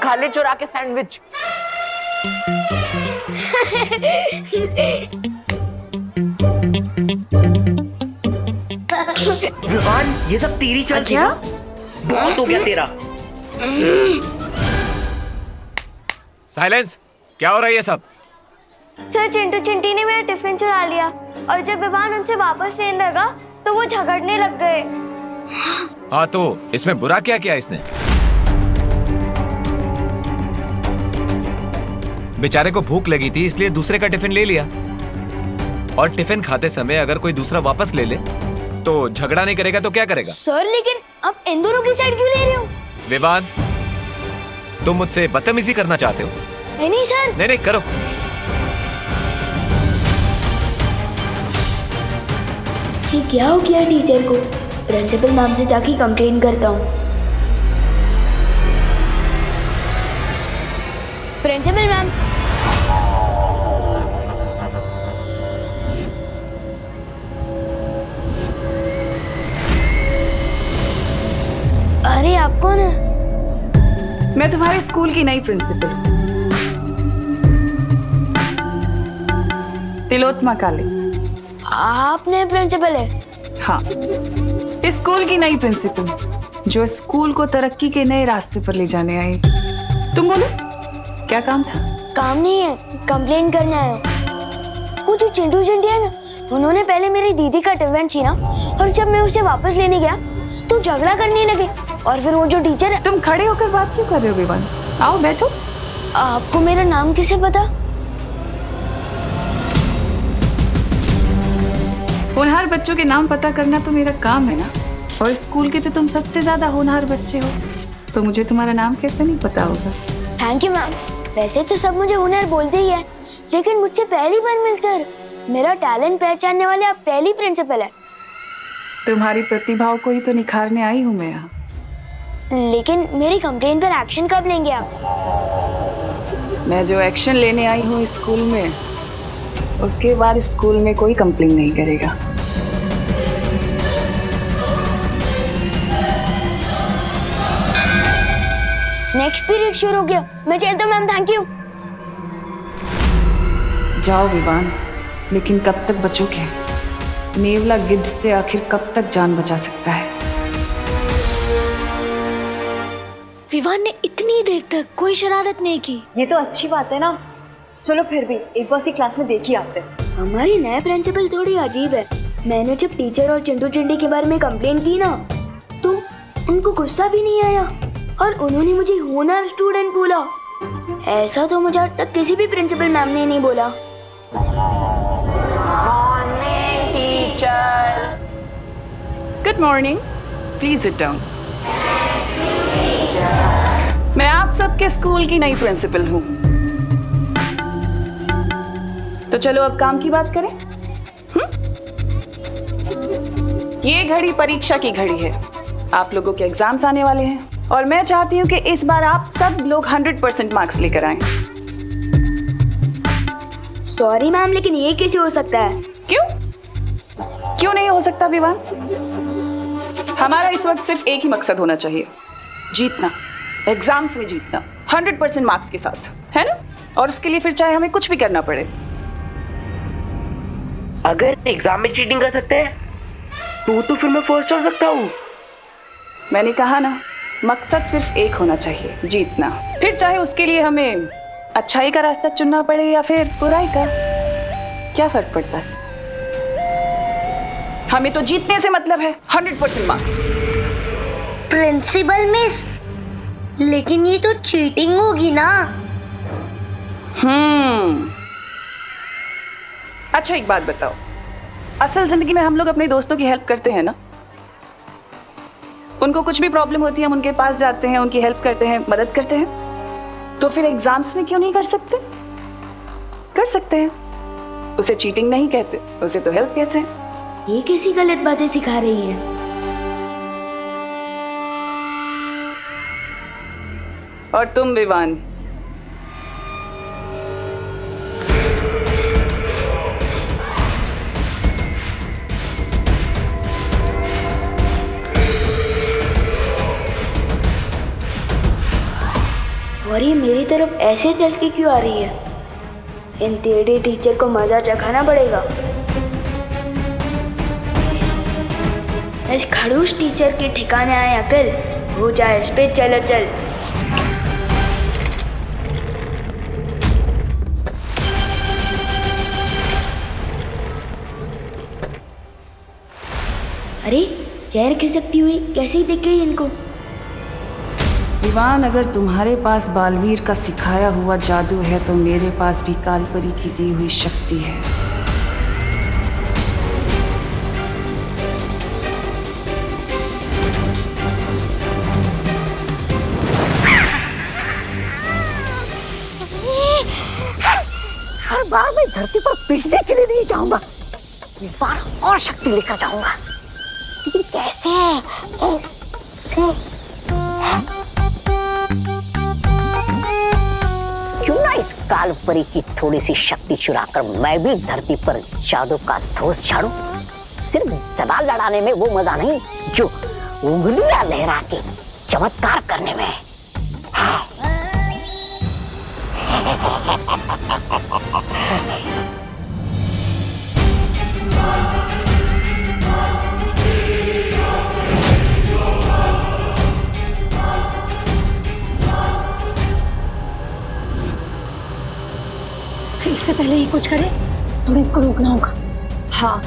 खा ले चुरा के सैंडविच। विवान, ये सब तेरी चाल थी ना? बहुत हो गया तेरा। साइलेंस। क्या हो रहा है ये सब? सर, चिंटू चिंटी ने मेरा टिफिन चुरा लिया और जब विवान उनसे वापस लेने लगा तो वो झगड़ने लग गए। हाँ, तो इसमें बुरा क्या किया इसने? बेचारे को भूख लगी थी इसलिए दूसरे का टिफिन ले लिया, और टिफिन खाते समय अगर कोई दूसरा वापस ले ले तो झगड़ा नहीं करेगा तो क्या करेगा? सर, लेकिन अब इन दोनों की साइड क्यों ले रहे हो? विवान, तुम मुझसे बदतमीजी करना चाहते हो? नहीं सर। नहीं, करो। ये क्या हो गया टीचर को? प्रिंसिपल मैम से जाके कंप्लेन करता हूँ। प्रिंसिपल मैम, अरे आप कौन है? मैं तुम्हारे स्कूल की नई प्रिंसिपल हूँ, तिलोत्तमा काले। आप नए प्रिंसिपल है? हाँ, इस स्कूल की नई प्रिंसिपल जो स्कूल को तरक्की के नए रास्ते पर ले जाने आई। तुम बोलो, क्या काम था? काम नहीं है, कंप्लेन करने आया। वो जो चिंटू चिंटी है ना, उन्होंने पहले मेरी दीदी का टिफिन छीना और जब मैं उसे वापस लेने गया तो झगड़ा करने लगे। और फिर वो जो टीचर है। तुम खड़े होकर बात क्यों कर रहे हो विवान? आओ बैठो। आपको मेरा नाम किसे पता? होनहार बच्चों के नाम पता करना तो मेरा काम है ना, और स्कूल के तो तुम सबसे ज्यादा होनहार बच्चे हो, तो मुझे तुम्हारा नाम कैसे नहीं पता होगा? Thank you ma'am. वैसे तो सब मुझे होनहार बोलते ही है, लेकिन मुझसे पहली बार मिलकर मेरा टैलेंट पहचानने वाले आप पहली प्रिंसिपल है। तुम्हारी प्रतिभाओं को ही तो निखारने आई हूँ मैं यहाँ। लेकिन मेरी कंप्लेन पर एक्शन कब लेंगे आप? मैं जो एक्शन लेने आई हूँ स्कूल में, उसके बाद स्कूल में कोई कंप्लेन नहीं करेगा। नेक्स्ट पीरियड शुरू हो गया, मैं चलता हूँ मैम। Thank you. जाओ विवान, लेकिन कब तक बचोगे? नेवला गिद्ध से आखिर कब तक जान बचा सकता है? विवान ने इतनी देर तक कोई शरारत नहीं की। ये तो अच्छी बात है ना। चलो फिर भी एक बार सी क्लास में देख ही आते। हमारी नए प्रिंसिपल थोड़ी अजीब है। मैंने जब टीचर और चिंटू चिंटी के बारे में कंप्लेन की ना, तो उनको गुस्सा भी नहीं आया और उन्होंने मुझे होनहार स्टूडेंट बोला। ऐसा तो मुझे आज तक किसी भी प्रिंसिपल मैम ने नहीं बोला। Morning teacher. Good morning, please sit down. मैं आप सबके स्कूल की नई प्रिंसिपल हूँ, तो चलो अब काम की बात करें। ये घड़ी परीक्षा की घड़ी है। आप लोगों के एग्जाम्स आने वाले हैं और मैं चाहती हूँ कि इस बार आप सब लोग 100% मार्क्स लेकर आएं। सॉरी मैम, लेकिन ये कैसे हो सकता है? क्यों नहीं हो सकता विवान? हमारा इस वक्त सिर्फ एक ही मकसद होना चाहिए, जीतना, एग्जाम्स में जीतना 100% मार्क्स के साथ, है ना? और उसके लिए फिर चाहे हमें कुछ भी करना पड़े। अगर एग्जाम में चीटिंग कर सकते हैं तो फिर मैं फर्स्ट आ सकता हूँ। मैंने कहा ना, मकसद सिर्फ एक होना चाहिए, जीतना। फिर चाहे उसके लिए हमें अच्छाई का रास्ता चुनना पड़े या फिर बुराई का, क्या फर्क पड़ता है? हमें तो जीतने से मतलब है, 100% मार्क्स। प्रिंसिपल मिस, लेकिन ये तो चीटिंग होगी ना। अच्छा एक बात बताओ, असल जिंदगी में हम लोग अपने दोस्तों की हेल्प करते हैं ना? उनको कुछ भी प्रॉब्लम होती है, हम उनके पास जाते हैं, उनकी हेल्प करते हैं, मदद करते हैं। तो फिर एग्जाम्स में क्यों नहीं कर सकते? कर सकते हैं। उसे चीटिंग नहीं कहते, उसे तो हेल्प कहते हैं। ये कैसी गलत बातें सिखा रही है? और तुम विवान, सॉरी ऐसे चल के क्यों आ रही है? इन टेढ़े टीचर को मजा चखाना पड़ेगा। इस खड़ूस टीचर के ठिकाने आए अकल, हो जाए इस पे चलो चल। अरे चेहर खिसकती हुई कैसे ही दिख गई इनको? विवान, अगर तुम्हारे पास बालवीर का सिखाया हुआ जादू है तो मेरे पास भी कालपरी की दी हुई शक्ति है। हर बार मैं धरती पर पीटने के लिए नहीं जाऊंगा, इस बार और शक्ति लेकर जाऊंगा। लेकिन कैसे? क्यों ना इस कालपरी की थोड़ी सी शक्ति चुराकर मैं भी धरती पर जादू का धोस झाड़ूं। सिर्फ सवाल लड़ाने में वो मजा नहीं जो उंगलियां लहरा के चमत्कार करने में है। इससे पहले ही कुछ करे, तुम्हें इसको रोकना होगा। हाँ,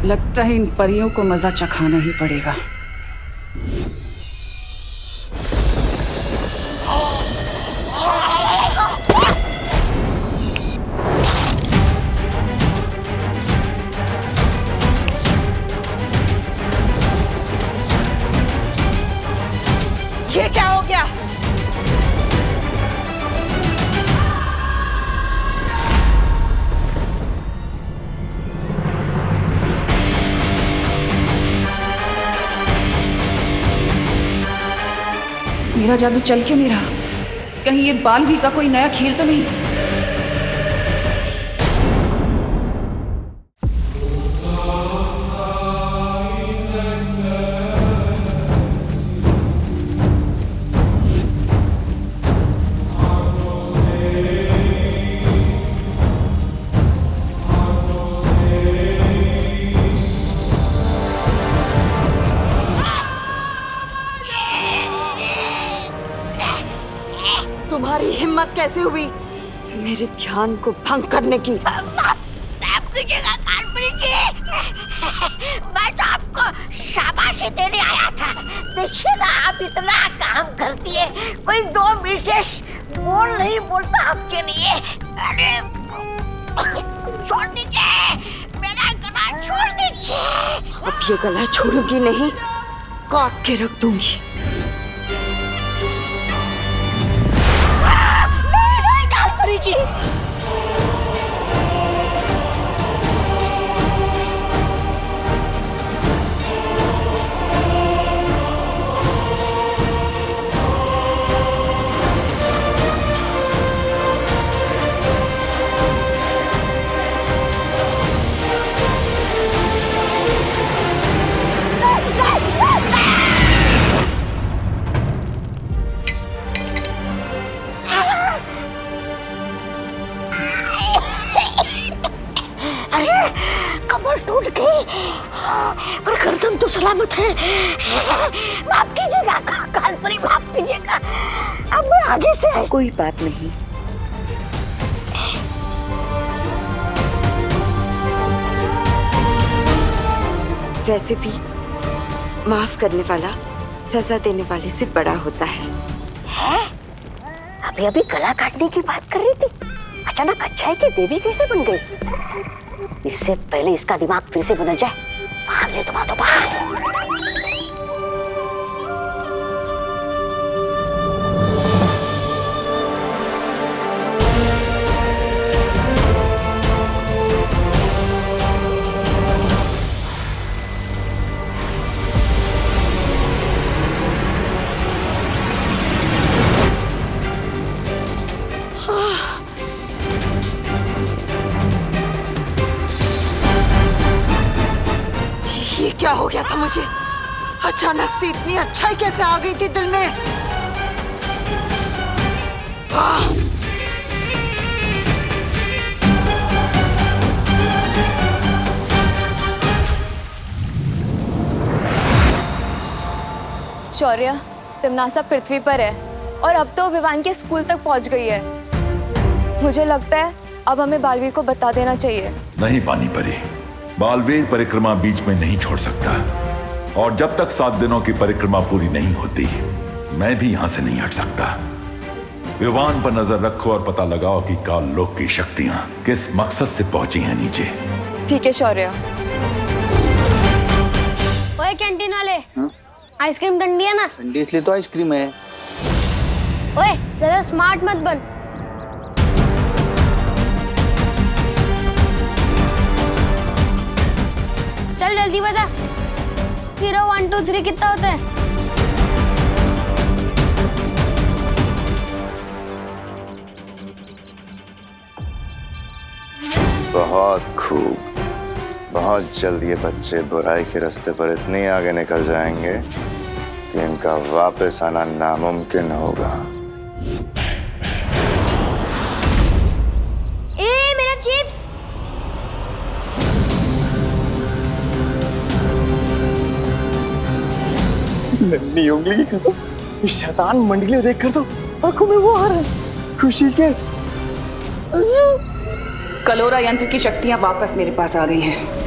लगता है इन परियों को मजा चखाना ही पड़ेगा। ये क्या हो गया? मेरा जादू चल क्यों नहीं रहा? कहीं ये बालवीर का कोई नया खेल तो नहीं? तुम्हारी हिम्मत कैसे हुई मेरे ध्यान को भंग करने की? मैं तो आपको शाबाशी देने आया था। देखिए ना, आप इतना काम करती है, कोई 2 मिनट बोल नहीं बोलता आपके लिए। अरे छोड़ दीजिए, मेरा गला छोड़ दीजिए। अब ये गला छोड़ूंगी नहीं, काट के रख दूंगी। नहीं कालपरी जी, कमर टूट गई पर गर्दन तो सलामत है। माफ कीजिएगा कालपरी, माफ कीजिएगा। अब मैं आगे से कोई बात नहीं। वैसे भी माफ करने वाला सजा देने वाले से बड़ा होता है। अभी अभी गला काटने की बात कर रही थी, अचानक अच्छाई की देवी कैसे बन गई? इससे पहले इसका दिमाग फिर से बदल जाए, भाग ले तुम, तो भाग। हो गया था मुझे? अचानक से इतनी अच्छाई कैसे आ गई थी दिल में? शौर्य, तिमनासा पृथ्वी पर है और अब तो विवान के स्कूल तक पहुंच गई है। मुझे लगता है अब हमें बालवीर को बता देना चाहिए। नहीं पानी परी, बालवीर परिक्रमा बीच में नहीं छोड़ सकता, और जब तक 7 दिनों की परिक्रमा पूरी नहीं होती मैं भी यहां से नहीं हट सकता। विवान पर नजर रखो और पता लगाओ कि काल लोक की शक्तियां किस मकसद से पहुंची हैं नीचे। ठीक है शौर्य। ओए कैंटीन वाले, आइसक्रीम ठंडी है ना? ठंडी इसलिए तो आइसक्रीम है। ओए ज्यादा स्मार्ट मत बन। चल जल्दी बता, 0 1 2 3 कितना होता है? बहुत खूब। बहुत जल्द ये बच्चे बुराई के रास्ते पर इतने आगे निकल जाएंगे कि इनका वापस आना नामुमकिन होगा। ए मेरा चिप्स! नन्ही उंगली की कसम, इस शैतान मंडली को देखकर तो आंखों में वो आ रहा है खुशी के। कलोरा यंत्र की शक्तियां वापस मेरे पास आ गई हैं।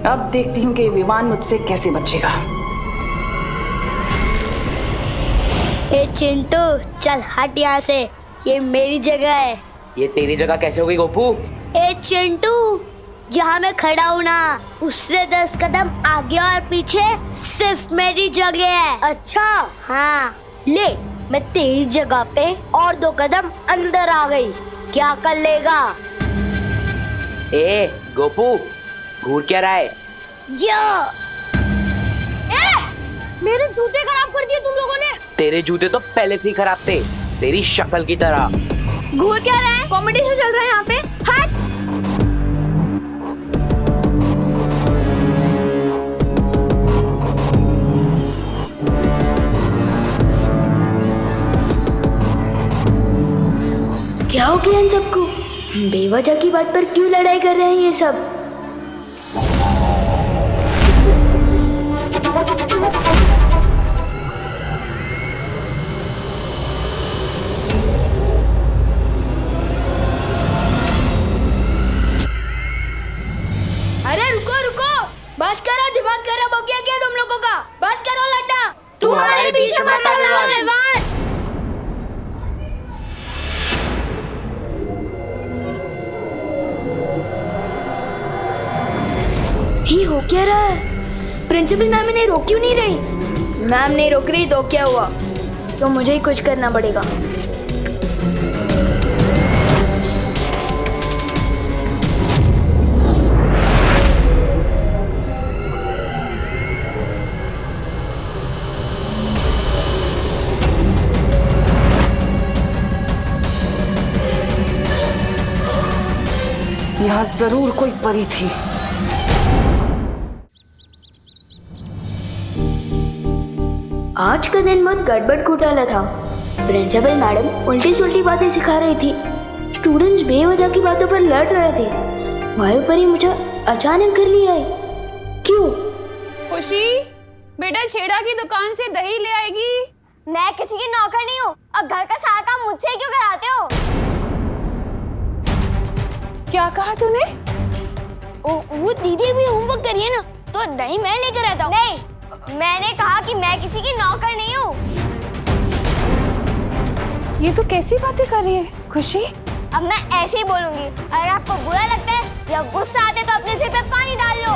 अब देखती हूँ कि विमान मुझसे कैसे बचेगा। ए चिंटू, चल हट यहाँ से, ये मेरी जगह है। ये तेरी जगह कैसे होगी गोपू? ए चिंटू, जहाँ मैं खड़ा हूँ ना, उससे 10 कदम आगे और पीछे सिर्फ मेरी जगह है। अच्छा हाँ, ले मैं तेरी जगह पे और 2 कदम अंदर आ गई, क्या कर लेगा? ए गोपू, घूर क्या रहा है? मेरे जूते खराब कर दिए तुम लोगों ने। तेरे जूते तो पहले से ही खराब थे, तेरी शक्ल की तरह। घूर क्या रहा है? कॉम्पिटिशन चल रहा है यहाँ पे। हट! क्या हो गया इन सबको? बेवजह की बात पर क्यों लड़ाई कर रहे हैं ये सब? अरे रुको रुको, बस करो, दिमाग खराब हो गया क्या तुम लोगों का? बंद करो लड्डा, तुम्हारे बीच में मत आना। ये हो क्या रहा है? प्रिंसिपल मैम इन्हें रोक क्यों नहीं रही? मैम नहीं रोक रही तो क्या हुआ? तो मुझे ही कुछ करना पड़ेगा। यहाँ जरूर कोई परी थी। आज का दिन बहुत गड़बड़ घोटाला था। प्रिंसिपल मैडम उल्टी सुल्टी बातें सिखा रही थी, स्टूडेंट्स बेवजह की बातों पर लड़ रहे थे। वायु परी मुझे अचानक घर ले आई। क्यों? खुशी, बेटा छेड़ा की दुकान से दही ले आएगी। मैं किसी की नौकर नहीं हूँ, अब घर का सारा काम मुझसे क्यों कराते हो? क्या कहा तूने? वो दीदी भी होमवर्क करिए ना, तो दही मैं लेकर आता हूँ। नहीं, मैंने कहा कि मैं किसी की नौकर नहीं हूँ। ये तो कैसी बातें कर रही है खुशी? अब मैं ऐसे ही बोलूंगी। अगर आपको बुरा लगता है या गुस्सा आता है तो अपने सिर पे पानी डाल लो।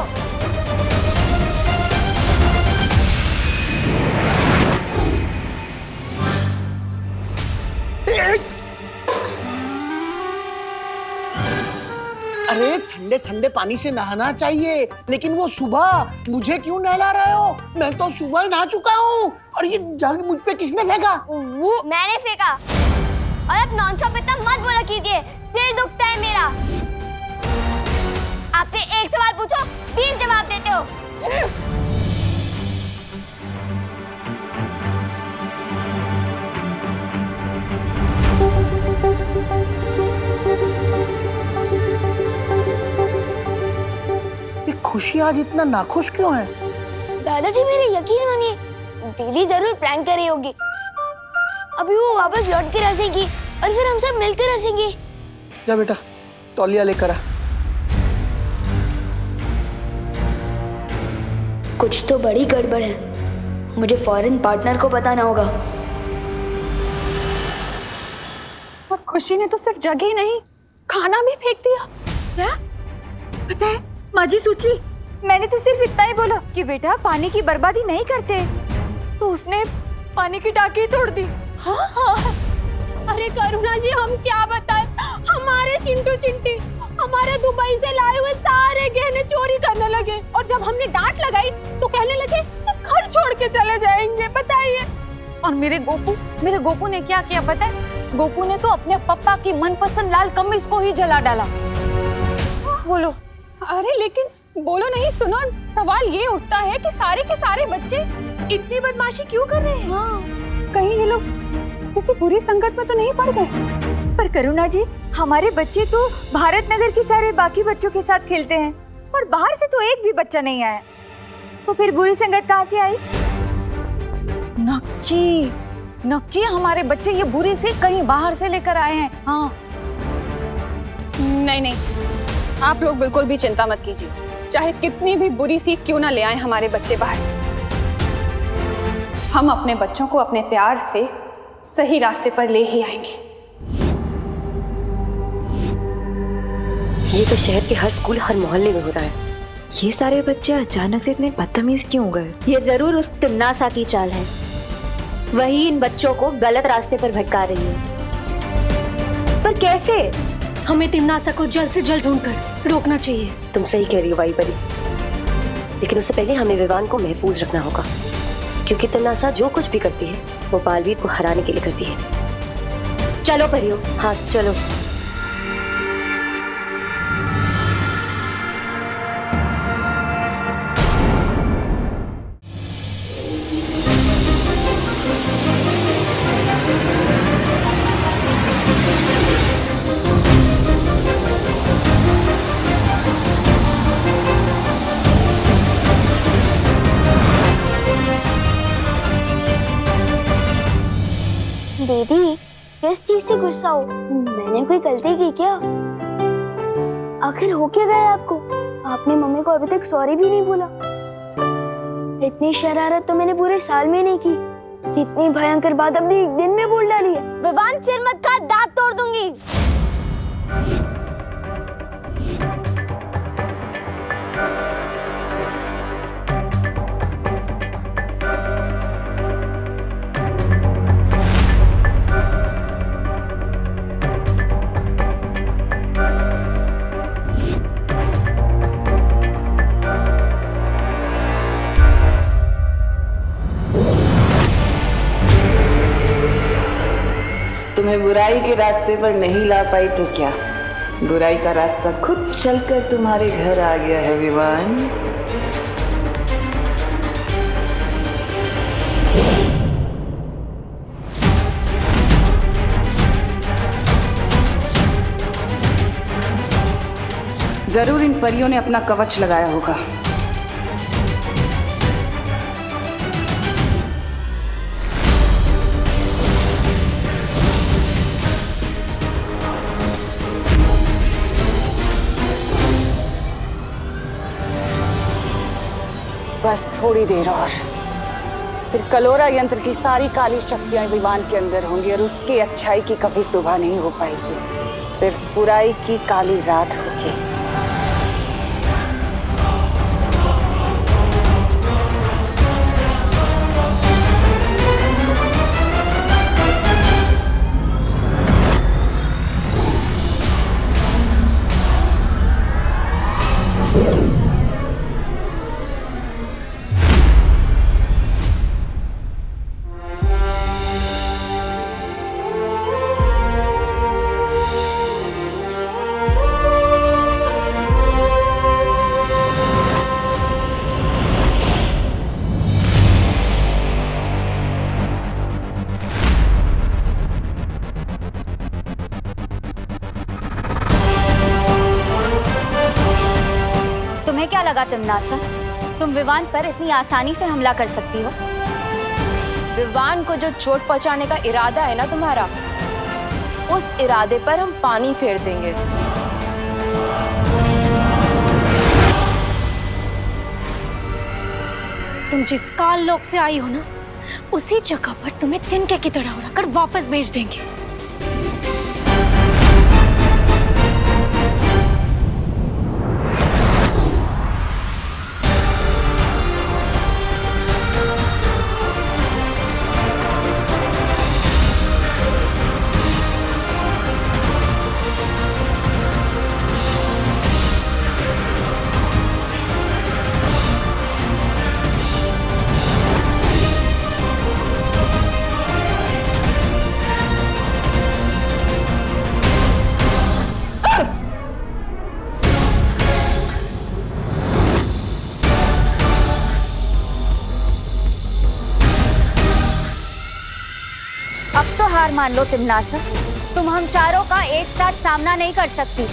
अरे ठंडे ठंडे पानी से नहाना चाहिए, लेकिन वो सुबह मुझे क्यों नहला रहे हो? मैं तो सुबह ही नहा चुका हूँ। और ये जग मुझ पे किसने फेंका? वो मैंने फेंका। और अब नॉनस्टॉप इतना मत बोला कीजिए, सिर दुखता है मेरा। आपसे एक सवाल पूछो, 20 जवाब देते हो। खुशी आज इतना नाखुश क्यों है? दादाजी मेरे यकीन मानिए, दीदी जरूर प्रैंक कर रही होगी। अभी वो वापस लौट के हंसेगी और फिर हम सब मिलकर हंसेंगे। जा बेटा, तौलिया लेकर आ। कुछ तो बड़ी गड़बड़ है, मुझे फॉरेन पार्टनर को बताना होगा। और खुशी ने तो सिर्फ जगह ही नहीं, खाना भी फेंक दिया। क्या पता है माँ जी, सोची मैंने तो सिर्फ इतना ही बोला कि बेटा पानी की बर्बादी नहीं करते, तो उसने पानी की टाकी तोड़ दी। हाँ हाँ। अरे करुणा जी, हम क्या बताएं, हमारे चिंटू चिंटी हमारे दुबई से लाए हुए सारे गहने चोरी करने लगे, और जब हमने डांट लगाई तो कहने लगे घर छोड़ के चले जाएंगे। बताइए। और मेरे गोपू ने क्या किया पता है? गोपू ने तो अपने पापा की मनपसंद लाल कमीज को ही जला डाला। बोलो। अरे लेकिन बोलो नहीं, सुनो, सवाल ये उठता है कि सारे के सारे बच्चे इतनी बदमाशी क्यों कर रहे हैं? हाँ, कहीं ये लोग किसी बुरी संगत में तो नहीं पड़ गए? पर करुणा जी, हमारे बच्चे तो भारत नगर के सारे बाकी बच्चों के साथ खेलते हैं, और बाहर से तो एक भी बच्चा नहीं आया, तो फिर बुरी संगत कहाँ से आई? नक्की हमारे बच्चे ये बुरी से कहीं बाहर से लेकर आए हैं। हाँ। नहीं, आप लोग बिल्कुल भी चिंता मत कीजिए, चाहे कितनी भी बुरी सीख क्यों ना ले आए हमारे बच्चे बाहर से, हम अपने बच्चों को अपने प्यार से सही रास्ते पर ले ही आएंगे। ये तो शहर के हर स्कूल, हर मोहल्ले में हो रहा है। ये सारे बच्चे अचानक से इतने बदतमीज क्यों हो गए? ये जरूर उस तिम्नासा की चाल है, वही इन बच्चों को गलत रास्ते पर भटका रही है। पर कैसे? हमें तिम्नासा को जल्द से जल्द ढूंढकर रोकना चाहिए। तुम सही कह रही हो वाई परी, लेकिन उससे पहले हमें विवान को महफूज रखना होगा, क्योंकि तिम्नासा जो कुछ भी करती है वो बालवीर को हराने के लिए करती है। चलो परियो, हाँ चलो। दीदी, किस चीज से गुस्सा हो? मैंने कोई गलती की क्या? आखिर हो क्या गया आपको? आपने मम्मी को अभी तक सॉरी भी नहीं बोला। इतनी शरारत तो मैंने पूरे साल में नहीं की, जितनी भयंकर बात अपने एक दिन में बोल डाली है। विवान, सिर मत खा, दांत तोड़ दूंगी। तुम्हें बुराई के रास्ते पर नहीं ला पाई तो क्या, बुराई का रास्ता खुद चलकर तुम्हारे घर आ गया है विवान। जरूर इन परियों ने अपना कवच लगाया होगा। बस थोड़ी देर और, फिर कलोरा यंत्र की सारी काली शक्तियां विमान के अंदर होंगी और उसकी अच्छाई की कभी सुबह नहीं हो पाएगी, सिर्फ बुराई की काली रात होगी। क्या लगा तिमनासा, तुम विवान पर इतनी आसानी से हमला कर सकती हो? विवान को जो चोट पहुंचाने का इरादा है ना तुम्हारा, उस इरादे पर हम पानी फेर देंगे। तुम जिस काल लोक से आई हो ना, उसी जगह पर तुम्हें तिनके की तरह उड़ाकर वापस भेज देंगे। अब तो हार मान लो तिमनासा, तुम हम चारों का एक साथ सामना नहीं कर सकती।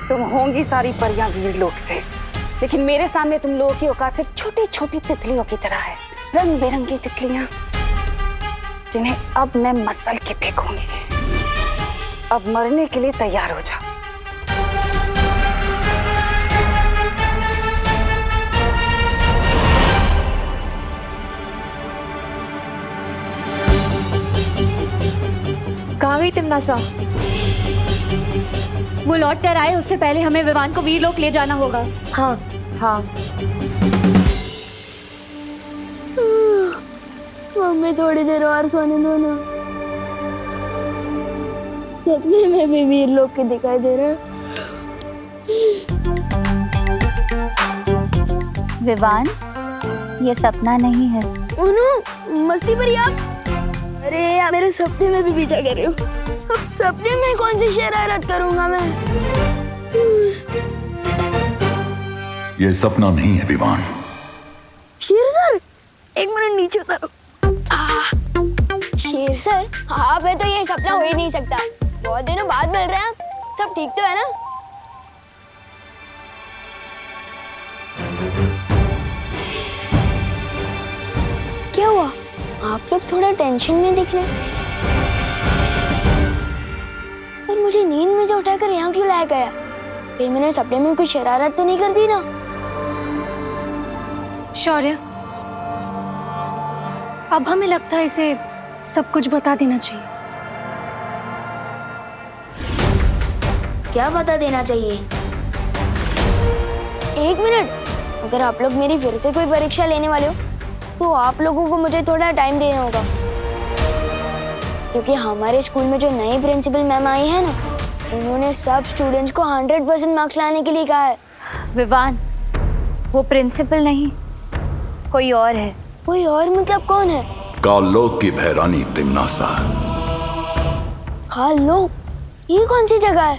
तुम होंगी सारी परियां वीर लोक से, लेकिन मेरे सामने तुम लोगों की औकात सिर्फ छोटी छोटी तितलियों की तरह है। रंग बिरंगी तितलियां जिन्हें अब मैं मसल के फेंकूंगी। अब मरने के लिए तैयार हो जाओ। कहाँ गई तिमनासा? वो लौट कर आए उससे पहले हमें विवान को वीर लोक ले जाना होगा। हाँ हाँ। मम्मी थोड़ी देर और सोने दो ना। सपने में भी वीर लोग के दिखाई दे रहे हैं। विवान, ये सपना नहीं है। उन्हों, मस्ती पर आप? अरे यार, मेरे सपने में भी पीछा कर रही हो। अब सपने में कौन सी शरारत करूंगा मैं? ये सपना नहीं है विवान। शेर सर, एक मिनट नीचे उतारो। शेर सर, आप है तो ये सपना हो ही नहीं सकता। बहुत दिनों बाद मिल रहे हैं आप। सब ठीक तो है ना? क्या हुआ? आप लोग थोड़ा टेंशन में दिख रहे हैं। पर मुझे नींद में से उठाकर यहाँ क्यों लाया गया? कहीं मैंने सपने में कुछ शरारत तो नहीं कर दी ना? शौर्य, अब हमें लगता है इसे सब कुछ बता देना चाहिए। क्या बता देना चाहिए? एक मिनट, अगर आप लोग मेरी फिर से कोई परीक्षा लेने वाले हो तो आप लोगों को मुझे थोड़ा टाइम देना होगा, क्योंकि हमारे स्कूल में जो नई प्रिंसिपल मैम आई है ना, उन्होंने सब स्टूडेंट्स को 100% मार्क्स लाने के लिए कहा है। विवान, वो प्रिंसिपल नहीं, कोई और है। कोई और मतलब कौन है? कालोक की भैरानी तिमनासा। कालोक? ये कौन सी जगह है?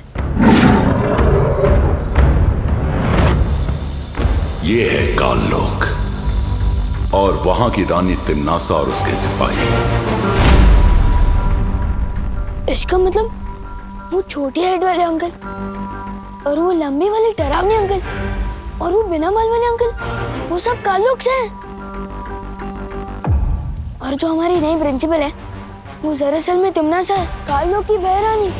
ये है कालोक और वहां की रानी तिमनासा और उसके सिपाही। इसका मतलब वो छोटे हेड वाले अंकल और वो लंबे वाले डरावने अंकल और वो बिना बाल वाले अंकल, वो सब कालोक से हैं। और जो हमारी नई प्रिंसिपल है वो दरअसल में तिमनासा है, कालोक की बहरानी।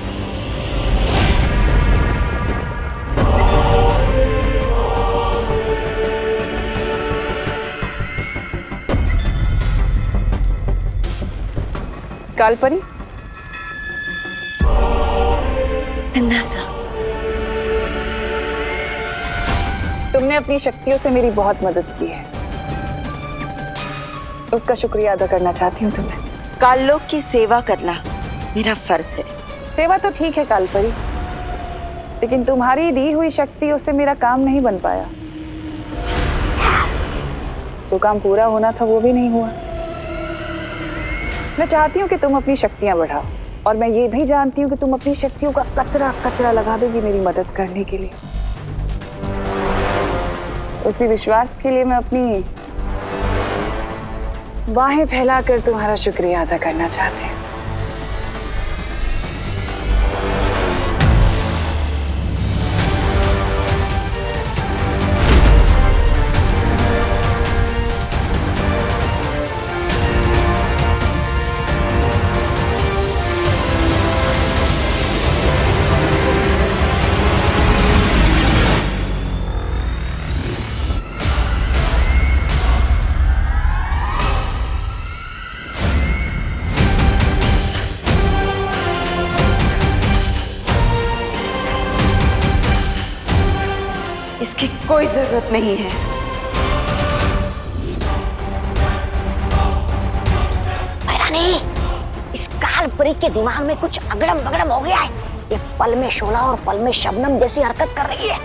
कालपरी, तिमनासा, तुमने अपनी शक्तियों से मेरी बहुत मदद की है, उसका शुक्रिया अदा करना चाहती हूँ तुम्हें। काललोक की सेवा करना मेरा फर्ज है। सेवा तो ठीक है कालपरी, लेकिन तुम्हारी दी हुई शक्तियों से मेरा काम नहीं बन पाया। जो काम पूरा होना था वो भी नहीं हुआ। मैं चाहती हूँ कि तुम अपनी शक्तियां बढ़ाओ, और मैं ये भी जानती हूँ कि तुम अपनी शक्तियों का कतरा कतरा लगा दोगी मेरी मदद करने के लिए। उसी विश्वास के लिए मैं अपनी बाहें फैलाकर तुम्हारा शुक्रिया अदा करना चाहती हूँ। इसकी कोई जरूरत नहीं है। रानी, इस कालपरी के दिमाग में कुछ अगड़म बगड़म हो गया है। ये पल में शोला और पल में शबनम जैसी हरकत कर रही है।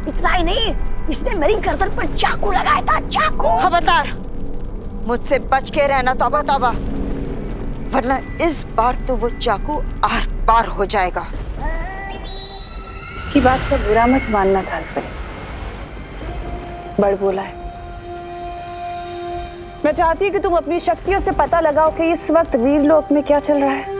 इतना ही नहीं, इसने मेरी गर्दन पर चाकू लगाया था, चाकू। खबरदार, मुझसे बच के रहना तौबा तौबा, वरना इस बार तो वो चाकू आर पार हो जाएगा। इसकी बात का बुरा मत मानना कालपरी, बड़ बोला है। मैं चाहती हूँ कि तुम अपनी शक्तियों से पता लगाओ कि इस वक्त वीरलोक में क्या चल रहा है।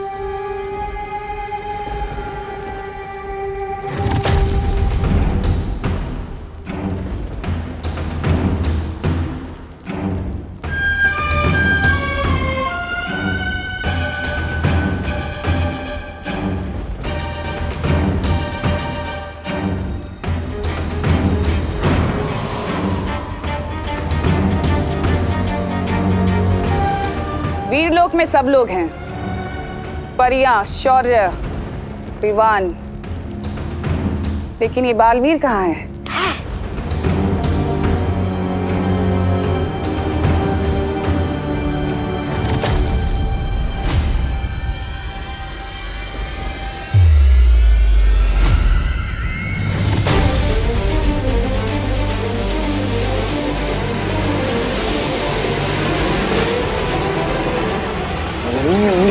वीरलोक में सब लोग हैं, परियां, शौर्य, विवान, लेकिन ये बालवीर कहाँ है?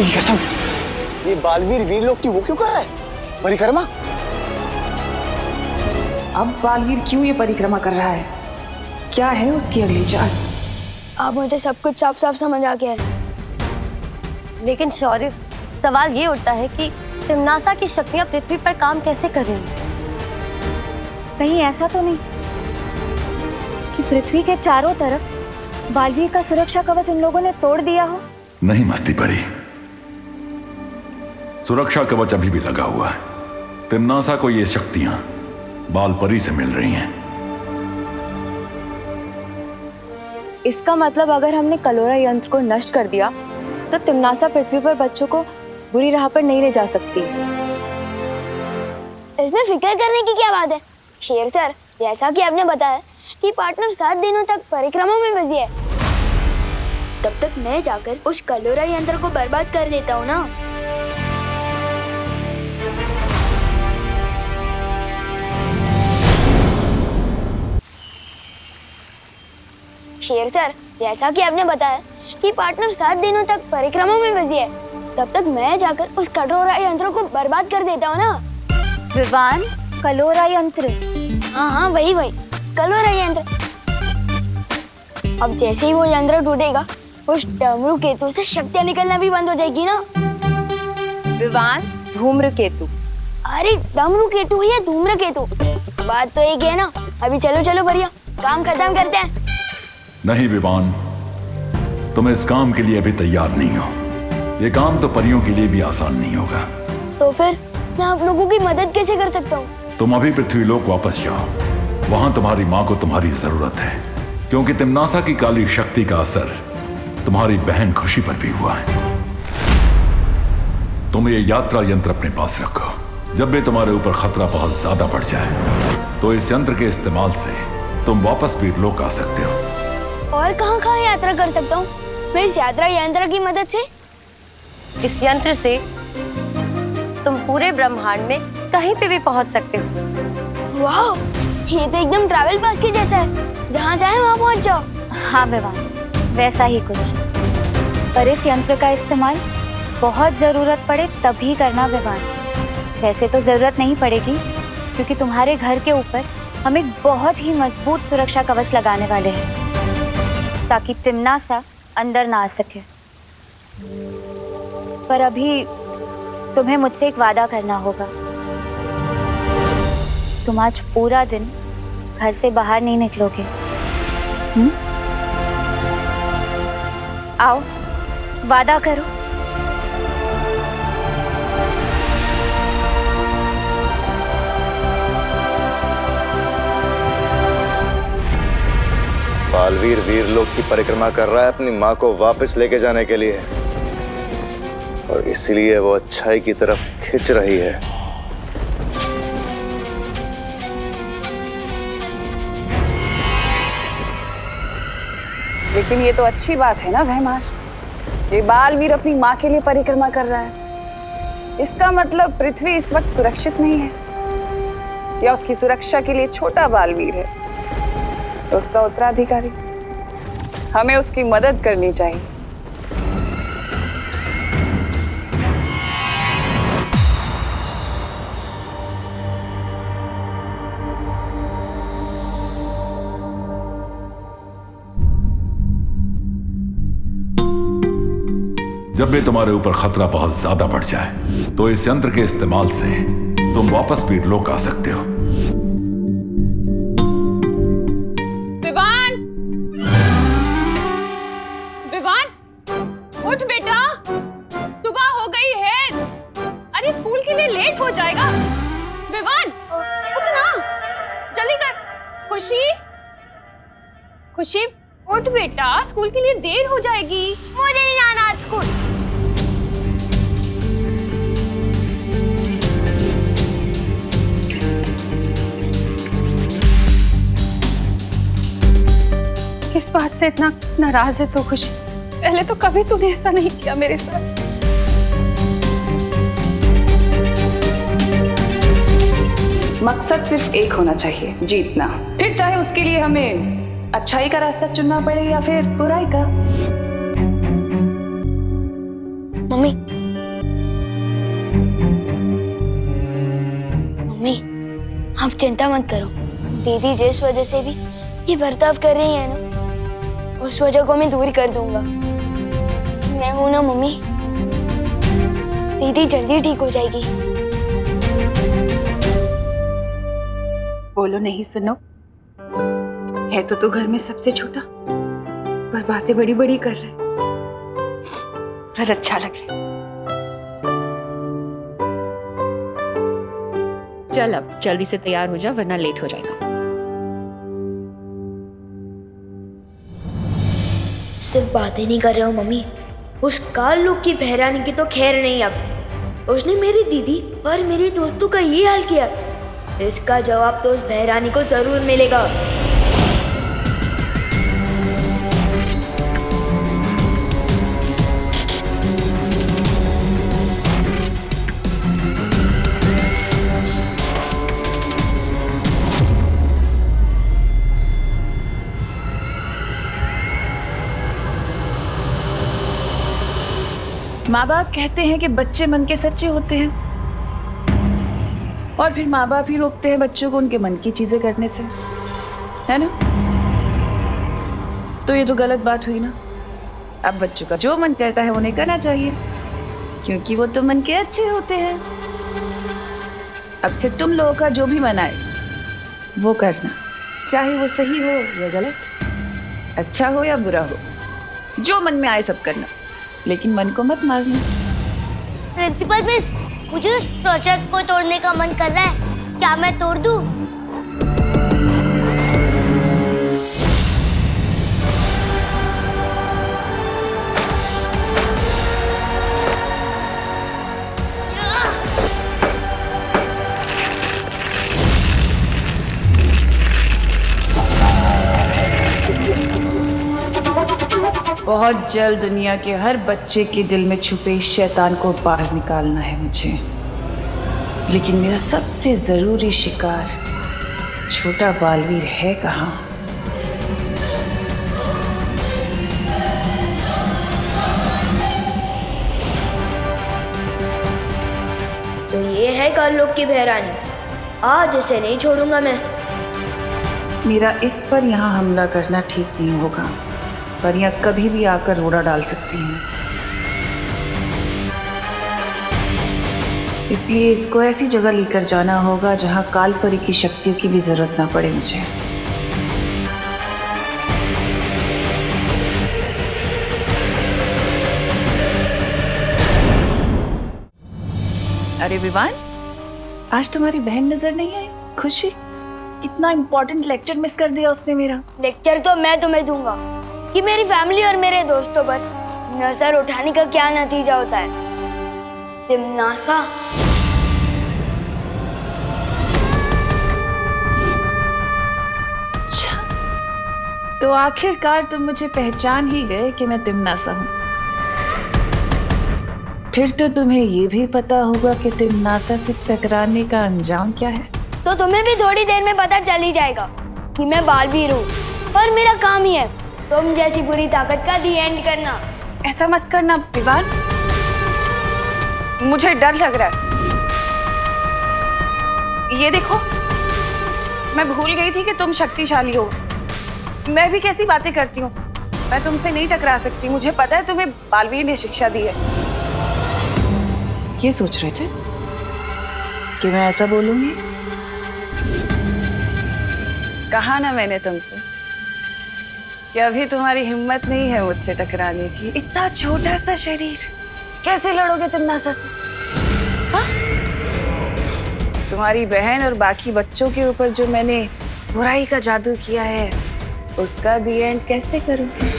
कसम, ये बालवीर वीरलोक की वो क्यों कर रहा है? परिक्रमा? अब बालवीर क्यों ये परिक्रमा कर रहा है? क्या है उसकी अगली चाल? अब मुझे सब कुछ साफ साफ समझ आ गया है। लेकिन शौर्य, सवाल ये उठता है कि तिम्नासा की शक्तियां पृथ्वी पर काम कैसे कर रही हैं? कहीं ऐसा तो नहीं कि पृथ्वी के चारों तरफ बालवीर का सुरक्षा कवच उन लोगों ने तोड़ दिया हो? नहीं मस्ती परी, सुरक्षा कवच अभी भी लगा हुआ है। तिम्नासा को ये शक्तियां बाल परी से मिल रही हैं। इसका मतलब अगर हमने कलोरा यंत्र को नष्ट कर दिया तो तिम्नासा पृथ्वी पर बच्चों को बुरी राह पर नहीं ले जा सकती। इसमें फिक्र करने की क्या बात है शेर सर? जैसा कि आपने बताया कि पार्टनर 7 दिनों तक परिक्रमा में बिजी है, तब तक मैं जाकर उस कलोरा यंत्र को बर्बाद कर देता हूँ ना। शेर सर, जैसा कि आपने बताया कि पार्टनर 7 दिनों तक परिक्रमा में बिजी है, तब तक मैं जाकर उस कलोरा यंत्र को बर्बाद कर देता हूँ ना। विवान, कलोरा यंत्र? हाँ, वही कलोरा यंत्र। अब जैसे ही वो यंत्र टूटेगा, उस डमरू केतु से शक्तियाँ निकलना भी बंद हो जाएगी ना। विवान, धूम्र केतु? अरे डमरू केतु या धूम्र केतु, बात तो एक है ना। अभी चलो भैया, काम खत्म करते हैं। नहीं विवान, तुम इस काम के लिए अभी तैयार नहीं हो। ये काम तो परियों के लिए भी आसान नहीं होगा। तो फिर मैं आप लोगों की मदद कैसे कर सकता हूँ? तुम अभी पृथ्वीलोक वापस जाओ, वहां तुम्हारी माँ को तुम्हारी जरूरत है, क्योंकि तिम्नासा की काली शक्ति का असर तुम्हारी बहन खुशी पर भी हुआ है। तुम ये यात्रा यंत्र अपने पास रखो। जब भी तुम्हारे ऊपर खतरा बहुत ज्यादा बढ़ जाए तो इस यंत्र के इस्तेमाल से तुम वापस वीरलोक आ सकते हो। और कहाँ यात्रा कर सकता हूँ मैं इस यात्रा यंत्र की मदद से? इस यंत्र से तुम पूरे ब्रह्मांड में कहीं पे भी पहुंच सकते हो। वाह, ये तो एकदम ट्रैवल पास के जैसा है, जहाँ चाहे वहाँ पहुँच जाओ। हाँ विवान, वैसा ही कुछ। पर इस यंत्र का इस्तेमाल बहुत जरूरत पड़े तभी करना विवान। वैसे तो जरूरत नहीं पड़ेगी, क्योंकि तुम्हारे घर के ऊपर हम एक बहुत ही मजबूत सुरक्षा कवच लगाने वाले हैं, ताकि तिम्नासा अंदर ना आ सके। पर अभी तुम्हें मुझसे एक वादा करना होगा। तुम आज पूरा दिन घर से बाहर नहीं निकलोगे। आओ, वादा करो। बालवीर वीरलोक की परिक्रमा कर रहा है अपनी माँ को वापस लेके जाने के लिए, और इसलिए वो अच्छाई की तरफ खिंच रही है। लेकिन ये तो अच्छी बात है ना भैमार, ये बालवीर अपनी माँ के लिए परिक्रमा कर रहा है। इसका मतलब पृथ्वी इस वक्त सुरक्षित नहीं है, या उसकी सुरक्षा के लिए छोटा बालवीर है तो उसका उत्तराधिकारी। हमें उसकी मदद करनी चाहिए। जब भी तुम्हारे ऊपर खतरा बहुत ज्यादा बढ़ जाए तो इस यंत्र के इस्तेमाल से तुम वापस वीरलोक आ सकते हो। विवान, विवान, उठ बेटा, सुबह हो गई है। अरे स्कूल के लिए लेट हो जाएगा। विवान, उठ ना, जल्दी कर। खुशी, खुशी, उठ बेटा, स्कूल के लिए देर हो जाएगी। मुझे नहीं जाना आज स्कूल। किस बात से इतना नाराज है तो खुशी? पहले तो कभी तूने ऐसा नहीं किया मेरे साथ। मकसद सिर्फ एक होना चाहिए, जीतना। फिर चाहे उसके लिए हमें अच्छाई का रास्ता चुनना पड़े या फिर बुराई का। मम्मी, मम्मी, आप चिंता मत करो। दीदी जिस वजह से भी ये बर्ताव कर रही है ना, उस वजह को मैं दूर कर दूंगा। मैं हूं ना मम्मी, दीदी जल्दी ठीक हो जाएगी। बोलो नहीं सुनो, है तो तू घर में सबसे छोटा, पर बातें बड़ी बड़ी कर रहे, पर अच्छा लग रहा है। चल अब जल्दी से तैयार हो जा, वरना लेट हो जाएगा। सिर्फ बातें नहीं कर रहे हो मम्मी, उस काल लोग की बहरानी की तो खैर नहीं। अब उसने मेरी दीदी और मेरी दोस्तों का ये हाल किया, इसका जवाब तो उस बहरानी को जरूर मिलेगा। माँ बाप कहते हैं कि बच्चे मन के सच्चे होते हैं, और फिर माँ बाप ही रोकते हैं बच्चों को उनके मन की चीजें करने से, है ना? तो ये तो गलत बात हुई ना। अब बच्चों का जो मन करता है उन्हें करना चाहिए, क्योंकि वो तो मन के अच्छे होते हैं। अब से तुम लोगों का जो भी मन आए वो करना, चाहे वो सही हो या गलत, अच्छा हो या बुरा हो, जो मन में आए सब करना, लेकिन मन को मत मारना। प्रिंसिपल मिस, मुझे उस प्रोजेक्ट को तोड़ने का मन कर रहा है, क्या मैं तोड़ दूं? बहुत जल्द दुनिया के हर बच्चे के दिल में छुपे इस शैतान को बाहर निकालना है मुझे। लेकिन मेरा सबसे जरूरी शिकार छोटा बालवीर है कहाँ? तो ये है काललोक की बहरानी, आज इसे नहीं छोड़ूंगा मैं। मेरा इस पर यहाँ हमला करना ठीक नहीं होगा, पर यह कभी भी आकर रोड़ा डाल सकती हैं। इसलिए इसको ऐसी जगह लेकर जाना होगा जहाँ कालपरी की शक्तियों की भी जरूरत ना पड़े मुझे। अरे विवान, आज तुम्हारी बहन नजर नहीं आई। खुशी, कितना इम्पोर्टेंट लेक्चर मिस कर दिया उसने मेरा। लेक्चर तो मैं तुम्हें दूंगा कि मेरी फैमिली और मेरे दोस्तों पर नजर उठाने का क्या नतीजा होता है। तिम्नासा अच्छा, तो आखिरकार तुम मुझे पहचान ही गए कि मैं तिम्नासा हूँ। फिर तो तुम्हें ये भी पता होगा कि तिम्नासा से टकराने का अंजाम क्या है। तो तुम्हें भी थोड़ी देर में पता चल ही जाएगा कि मैं बालवीर हूँ और मेरा काम ही है तुम जैसी बुरी ताकत का दी एंड करना। ऐसा मत करना विवान, मुझे डर लग रहा है। ये देखो, मैं भूल गई थी कि तुम शक्तिशाली हो। मैं भी कैसी बातें करती हूँ, मैं तुमसे नहीं टकरा सकती। मुझे पता है तुम्हें बालवीर ने शिक्षा दी है। ये सोच रहे थे कि मैं ऐसा बोलूंगी? कहा ना मैंने तुमसे कि अभी तुम्हारी हिम्मत नहीं है मुझसे टकराने की। इतना छोटा सा शरीर, कैसे लड़ोगे तिम्नासा से? हाँ? तुम्हारी बहन और बाकी बच्चों के ऊपर जो मैंने बुराई का जादू किया है, उसका दी एंड कैसे करूंगी?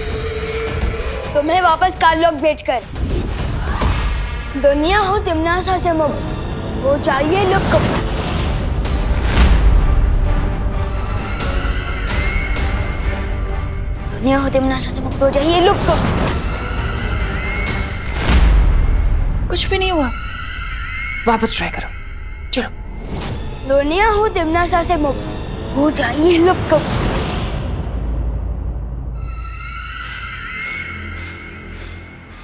तुम्हें वापस काललोक भेजकर दुनिया हो तिम्नासा से मुक्त हो चाहिए लुक। दुनिया हो तिम्नासा से मुक्त हो जाइए लुक। कुछ भी नहीं हुआ, वापस ट्राई करो। चलो। दुनिया हो तिम्नासा से मुक्त हो जाइए लुक।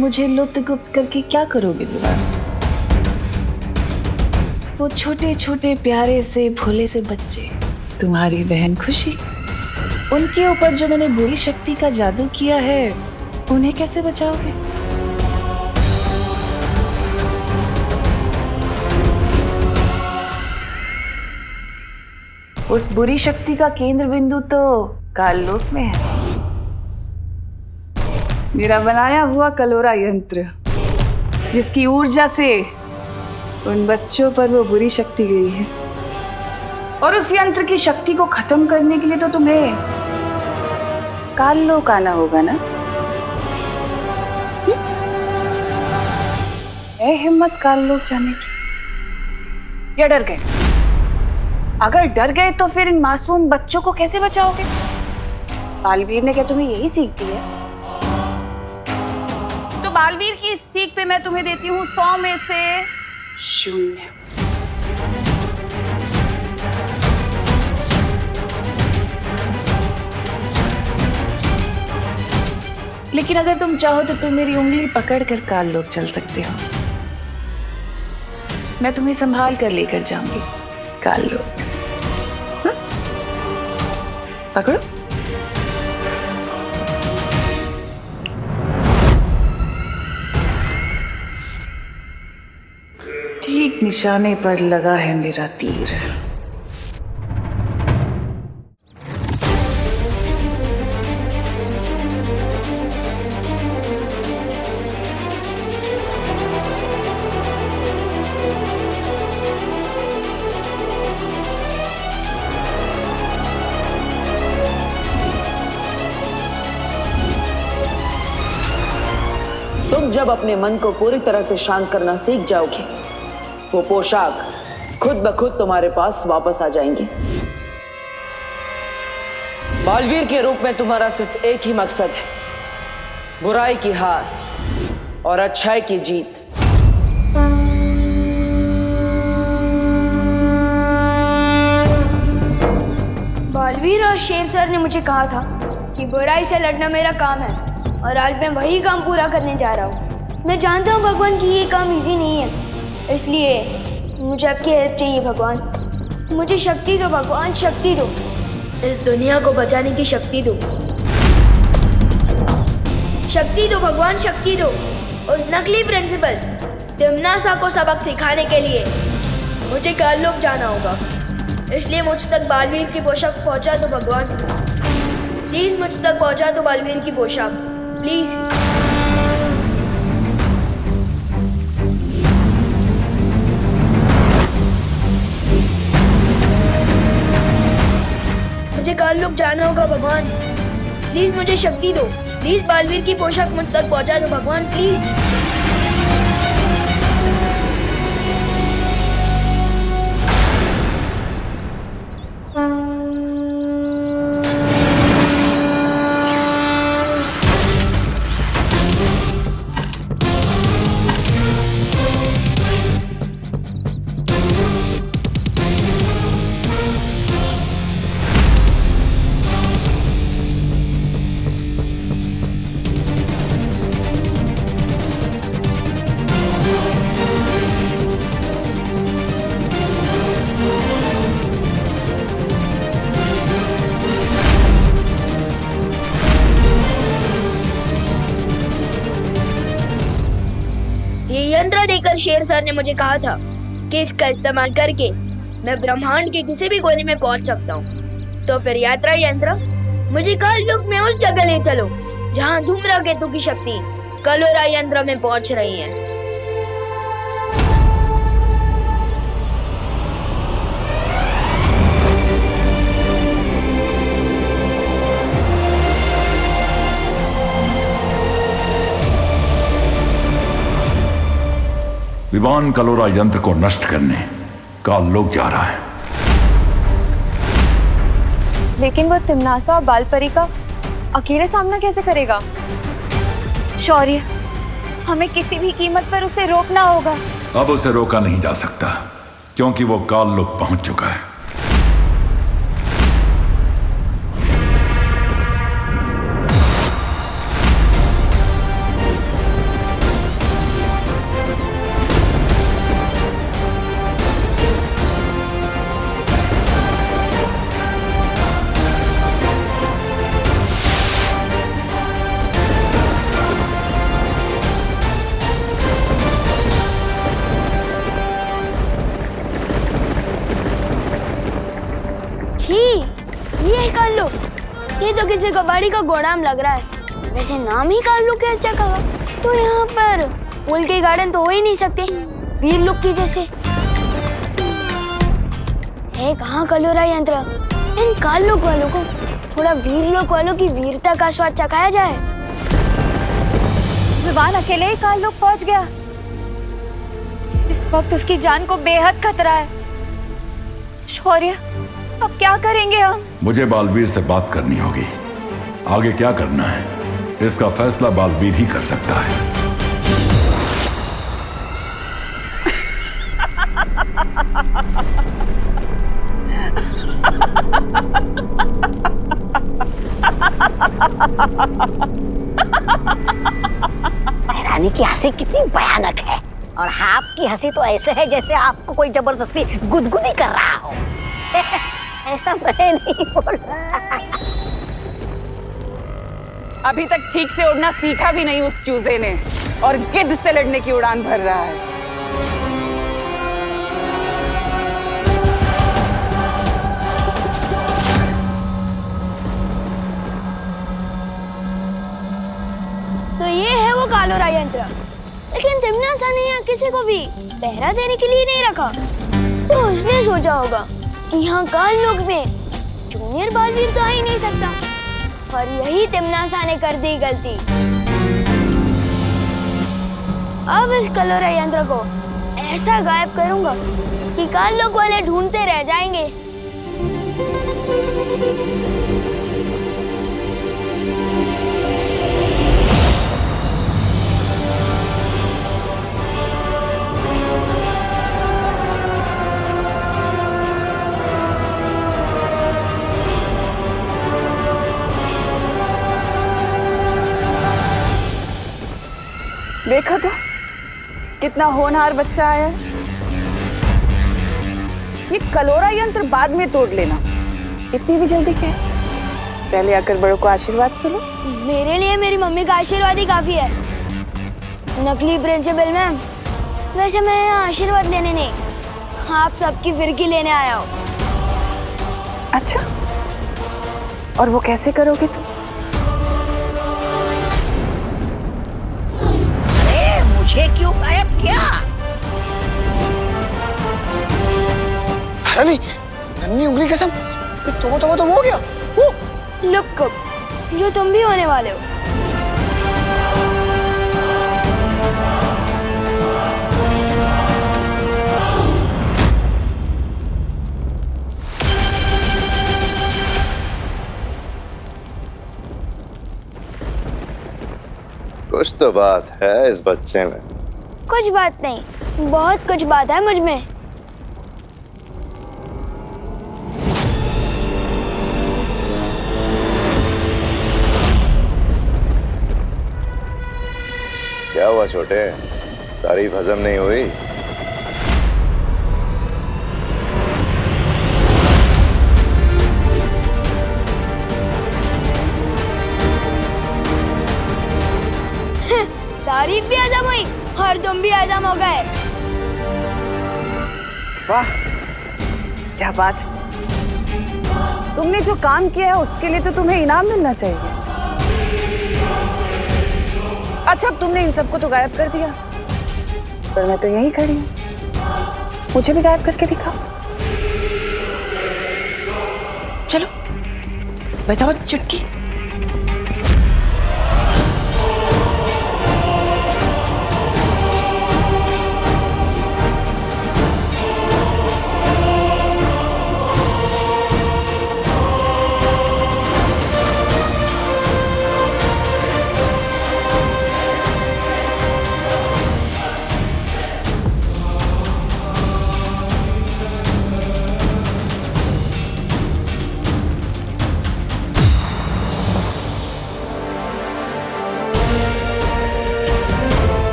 मुझे लुप्त गुप्त करके क्या करोगे विवान? वो छोटे छोटे प्यारे से भोले से बच्चे, तुम्हारी बहन खुशी, उनके ऊपर जो मैंने बुरी शक्ति का जादू किया है, उन्हें कैसे बचाओगे? उस बुरी शक्ति का केंद्र बिंदु तो काललोक में है। मेरा बनाया हुआ कलोरा यंत्र, जिसकी ऊर्जा से उन बच्चों पर वो बुरी शक्ति गई है। और उस यंत्र की शक्ति को खत्म करने के लिए तो तुम्हें काललोक आना होगा ना? है हिम्मत काललोक जाने की? या डर गए? अगर डर गए तो फिर इन मासूम बच्चों को कैसे बचाओगे? बालवीर ने क्या तुम्हें यही सीख दी है? तो बालवीर की इस सीख पे मैं तुम्हें देती हूँ 100 में से 0। लेकिन अगर तुम चाहो तो तुम मेरी उंगली पकड़कर काललोक चल सकते हो। मैं तुम्हें संभाल कर लेकर जाऊंगी काललोक। हाँ? पकड़ो। ठीक निशाने पर लगा है मेरा तीर। तुम जब अपने मन को पूरी तरह से शांत करना सीख जाओगे, वो पोशाक खुद ब खुद तुम्हारे पास वापस आ जाएंगी। बालवीर के रूप में तुम्हारा सिर्फ एक ही मकसद है, बुराई की हार और अच्छाई की जीत। बालवीर और शेर सर ने मुझे कहा था कि बुराई से लड़ना मेरा काम है और आज मैं वही काम पूरा करने जा रहा हूँ। मैं जानता हूँ भगवान कि ये काम इजी नहीं है, इसलिए मुझे आपकी हेल्प चाहिए भगवान। मुझे शक्ति दो भगवान, शक्ति दो। इस दुनिया को बचाने की शक्ति दो। शक्ति दो भगवान, शक्ति दो। उस नकली प्रिंसिपल तिम्नासा को सबक सिखाने के लिए मुझे काललोक जाना होगा, इसलिए मुझ तक बालवीर की पोशाक पहुंचा दो भगवान। प्लीज मुझ तक पहुंचा दो बालवीर की पोशाक, प्लीज। मुझे काललोक जाना होगा भगवान, प्लीज मुझे शक्ति दो। प्लीज बालवीर की पोशाक मुझ तक पहुंचा दो भगवान, प्लीज। यंत्र देकर शेर सर ने मुझे कहा था कि इसका इस्तेमाल करके मैं ब्रह्मांड के किसी भी कोने में पहुंच सकता हूँ। तो फिर यात्रा यंत्र मुझे काललोक में उस जगह ले चलो जहाँ धूम्रकेतु की शक्ति कलोरा यंत्र में पहुंच रही है। विवान कलोरा यंत्र को नष्ट करने काललोक जा रहा है। लेकिन वो तिम्नासा और बालपरी का अकेले सामना कैसे करेगा? शौर्य, हमें किसी भी कीमत पर उसे रोकना होगा। अब उसे रोका नहीं जा सकता क्योंकि वो काललोक पहुंच चुका है। ये तो किसी कबाड़ी का गोदाम लग रहा है। वैसे नाम ही काललोक है इस जगह का, तो यहाँ पर फूल के गार्डन तो हो ही नहीं सकते वीरलोक की जैसे। है कहाँ कलोरा यंत्र? इन काललोक वालों को थोड़ा वीरलोक वालों की वीरता का स्वाद चखाया जाए। विवान अकेले ही काललोक पहुंच गया। इस वक्त उसकी जान को बेहद खतरा है। शौर्य, अब क्या करेंगे हम? मुझे बालवीर से बात करनी होगी। आगे क्या करना है इसका फैसला बालवीर ही कर सकता है। रानी की हंसी कितनी भयानक है और आपकी हंसी तो ऐसे है जैसे आपको कोई जबरदस्ती गुदगुदी कर रहा हो। ऐसा मैं नहीं बोला। अभी तक ठीक से उड़ना सीखा भी नहीं उस चूजे ने और गिद्ध से लड़ने की उड़ान भर रहा है। तो ये है वो कालोरा यंत्र, लेकिन तिम्नासा ने यहाँ किसी को भी पहरा देने के लिए नहीं रखा। तो उसने सोचा होगा कि यहाँ काललोक में जूनियर बालवीर तो आ ही नहीं सकता, और यही तिम्नासा ने कर दी गलती। अब इस कलोरा यंत्र को ऐसा गायब करूंगा कि काललोक वाले ढूंढते रह जाएंगे। कितना होनहार बच्चा आया है। ये कलोरा यंत्र बाद में तोड़ लेना, इतनी भी जल्दी क्या है? पहले आकर बड़ों को आशीर्वाद तो लो। मेरे लिए मेरी मम्मी का आशीर्वाद ही काफी है। नकली प्रिंसिपल मैम, वैसे मैं यहाँ आशीर्वाद लेने नहीं, आप सबकी फिरकी लेने आया हूँ। अच्छा, और वो कैसे करोगे तुम? मुझे क्यों गायब किया? अरे नन्ही उंगली कसम, तो वो हो गया। लुक जो तुम भी होने वाले हो। कुछ तो बात है इस बच्चे में। कुछ बात नहीं, बहुत कुछ बात है मुझ में। क्या हुआ छोटे, तारीफ हजम नहीं हुई? तारीफ भी हजम हुई और तुम भी हजम हो गए। वाह, क्या बात। तुमने जो काम किया है उसके लिए तो तुम्हें इनाम मिलना चाहिए। अच्छा, अब तुमने इन सबको तो गायब कर दिया, पर मैं तो यहीं खड़ी हूँ, मुझे भी गायब करके दिखाओ। चलो बजाओ चुटकी।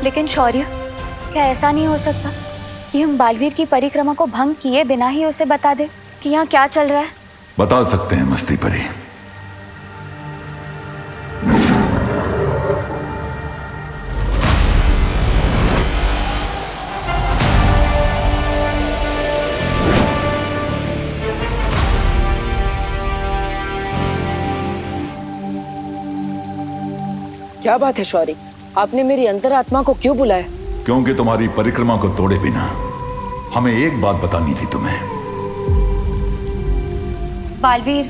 लेकिन शौर्य, क्या ऐसा नहीं हो सकता कि हम बालवीर की परिक्रमा को भंग किए बिना ही उसे बता दे कि यहाँ क्या चल रहा है? बता सकते हैं मस्ती परी। क्या बात है शौर्य, आपने मेरी अंतरात्मा को क्यों बुलाया? क्योंकि तुम्हारी परिक्रमा को तोड़े बिना हमें एक बात बतानी थी तुम्हें। बालवीर,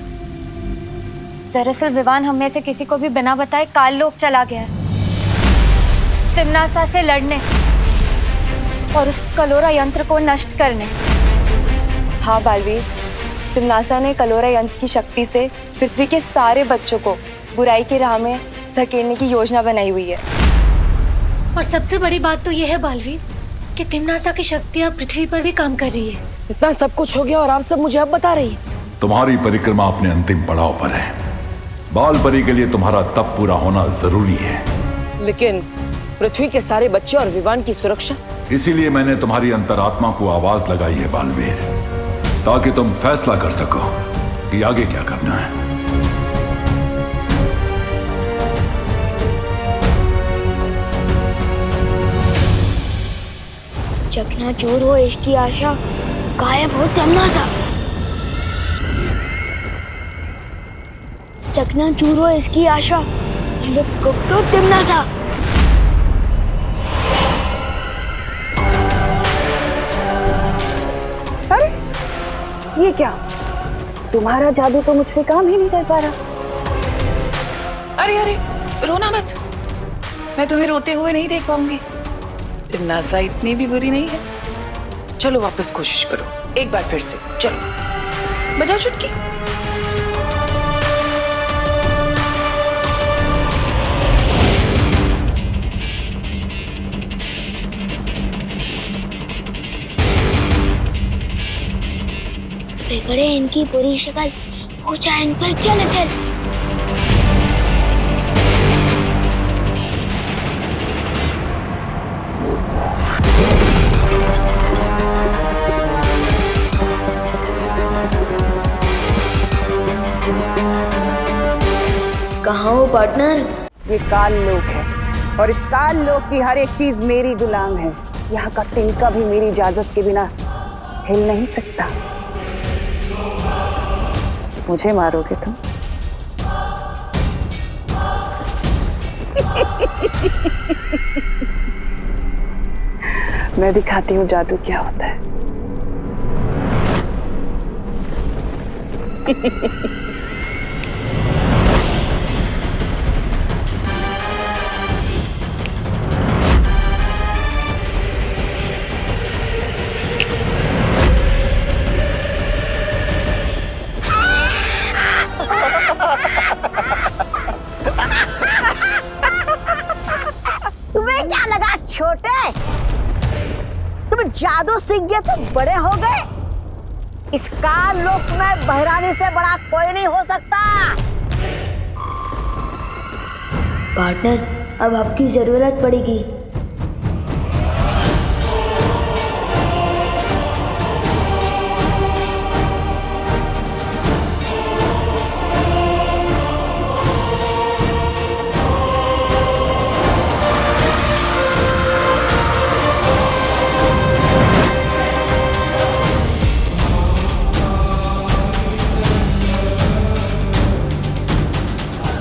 दरअसल विवान हम में से किसी को भी बिना बताए काल लोक चला गया है, तिम्नासा से लड़ने और उस कलोरा यंत्र को नष्ट करने। हाँ बालवीर, तिम्नासा ने कलोरा यंत्र की शक्ति से पृथ्वी के सारे बच्चों को बुराई की राह में धकेलने की योजना बनाई हुई है। और सबसे बड़ी बात तो यह है बालवीर कि तिम्नासा की शक्तियाँ पृथ्वी पर भी काम कर रही है। इतना सब कुछ हो गया और आप सब मुझे अब बता रही है? तुम्हारी परिक्रमा अपने अंतिम पड़ाव पर है। बाल परी के लिए तुम्हारा तप पूरा होना जरूरी है। लेकिन पृथ्वी के सारे बच्चे और विवान की सुरक्षा? इसीलिए मैंने तुम्हारी अंतरात्मा को आवाज लगाई है बालवीर, ताकि तुम फैसला कर सको कि आगे क्या करना है। चकनाचूर हो इसकी आशा, गायब हो तिम्नासा। चकनाचूर हो इसकी आशा, लुक तो तिम्नासा। अरे ये क्या, तुम्हारा जादू तो मुझ पे काम ही नहीं कर पा रहा। अरे अरे रोना मत, मैं तुम्हें रोते हुए नहीं देख पाऊंगी। तिम्नासा इतनी भी बुरी नहीं है। चलो वापस कोशिश करो, एक बार फिर से। चलो बजाओ चुटकी। बिगड़े इनकी पूरी शक्ल, ऊंचा इन पर चल चल। कहाँ हो पार्टनर? ये काल लोक है और इस काल लोक की हर एक चीज मेरी गुलाम है। यहाँ का तिनका भी मेरी इजाजत के बिना हिल नहीं सकता। मुझे मारोगे तुम? मैं दिखाती हूँ जादू क्या होता है। तुम्हें क्या लगा छोटे? तुम जादू सीख गए तो बड़े हो गए? इस काल लोक में बहरानी से बड़ा कोई नहीं हो सकता। पार्टनर, अब आपकी जरूरत पड़ेगी।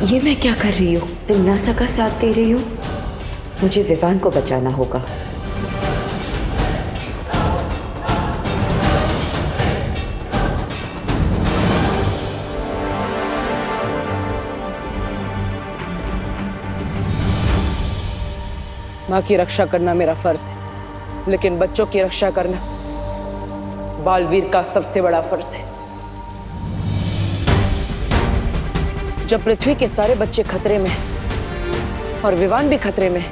ये मैं क्या कर रही हूँ? तिमनासा का साथ दे रही हूँ। मुझे विवान को बचाना होगा। माँ की रक्षा करना मेरा फर्ज है, लेकिन बच्चों की रक्षा करना बालवीर का सबसे बड़ा फर्ज है। जब पृथ्वी के सारे बच्चे खतरे में हैं और विवान भी खतरे में है,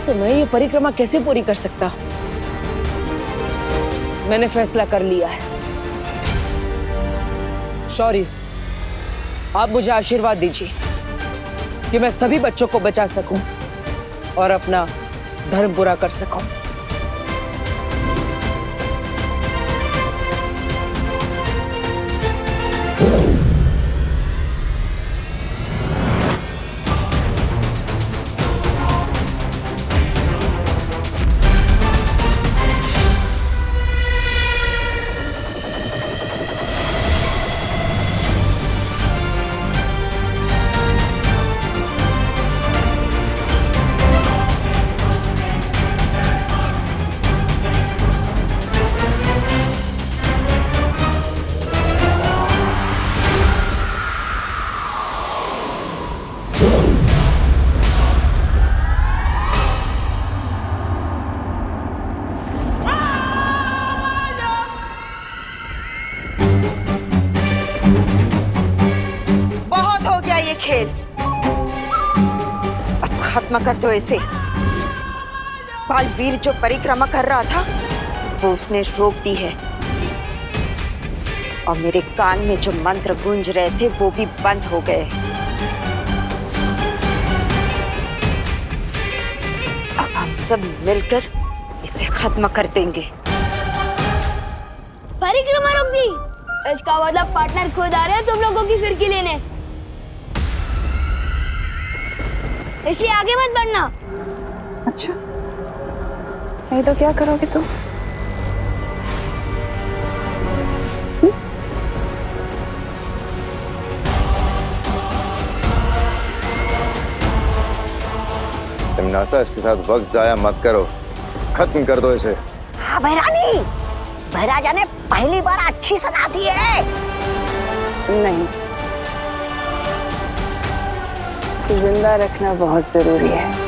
तो मैं ये परिक्रमा कैसे पूरी कर सकता? मैंने फैसला कर लिया है। शौर्य, आप मुझे आशीर्वाद दीजिए कि मैं सभी बच्चों को बचा सकूं और अपना धर्म पूरा कर सकूं। ये खेल अब खत्म कर दो इसे। बालवीर जो परिक्रमा कर रहा था वो उसने रोक दी है, और मेरे कान में जो मंत्र गूंज रहे थे वो भी बंद हो गए। अब हम सब मिलकर इसे खत्म कर देंगे। परिक्रमा रोक दी? इसका मतलब पार्टनर खुद आ रहे हैं तुम लोगों की फिरकी लेने, इसलिए आगे मत बढ़ना। अच्छा, नहीं तो क्या करोगे तुम? तिमनासा, इसके साथ वक्त जाया मत करो, खत्म कर दो इसे। हाँ बहरानी, बहराजा ने पहली बार अच्छी सलाह दी है। नहीं, इसे जिंदा रखना बहुत जरूरी है।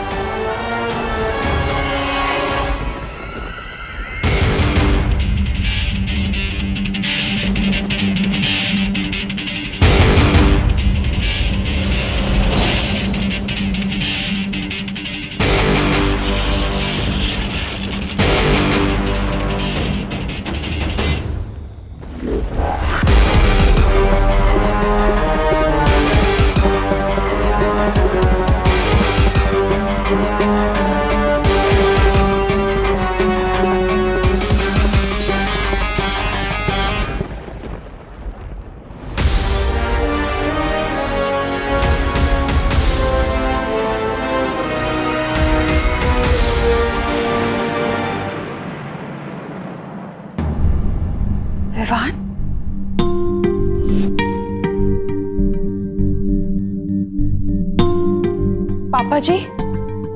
पापा जी,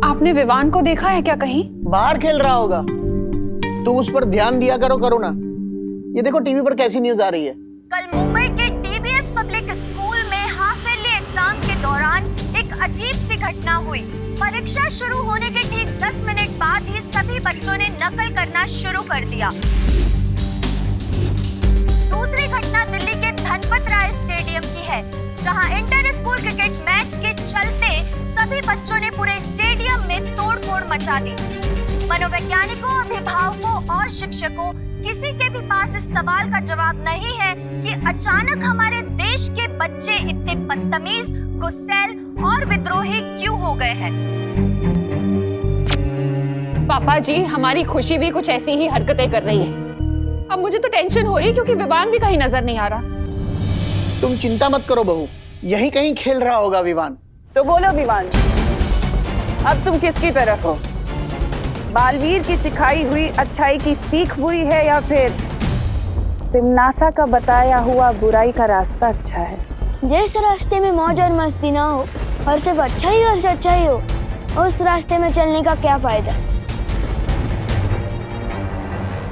आपने विवान को देखा है क्या कहीं? बाहर खेल रहा होगा। तो उस पर ध्यान दिया करो करुणा। ये देखो टीवी पर कैसी न्यूज आ रही है। कल मुंबई के डीबीएस पब्लिक स्कूल में हाफ ईयरली एग्जाम के दौरान एक अजीब सी घटना हुई। परीक्षा शुरू होने के ठीक 10 मिनट बाद ही सभी बच्चों ने नकल करना शुरू कर दिया। दूसरी घटना दिल्ली के धनपत राय स्टेडियम की है, जहां इंटर स्कूल क्रिकेट मैच के चलते सभी बच्चों ने पूरे स्टेडियम में तोड़फोड़ मचा दी। मनोवैज्ञानिकों, अभिभावकों और शिक्षकों, किसी के भी पास इस सवाल का जवाब नहीं है कि अचानक हमारे देश के बच्चे इतने बदतमीज, गुस्सैल और विद्रोही क्यों हो गए हैं। पापा जी, हमारी खुशी भी कुछ ऐसी ही हरकतें कर रही है। अब मुझे तो टेंशन हो रही है क्योंकि विवान भी कहीं नजर नहीं आ रहा। तुम चिंता मत करो बहू, यही कहीं खेल रहा होगा विवान। तो बोलो विवान, अब तुम किसकी तरफ हो? बालवीर की सिखाई हुई अच्छाई की सीख बुरी है या फिर तिमनासा का बताया हुआ बुराई का रास्ता अच्छा है? जिस रास्ते में मौज और मस्ती ना हो और सिर्फ अच्छाई और सच्चाई हो, उस रास्ते में चलने का क्या फायदा।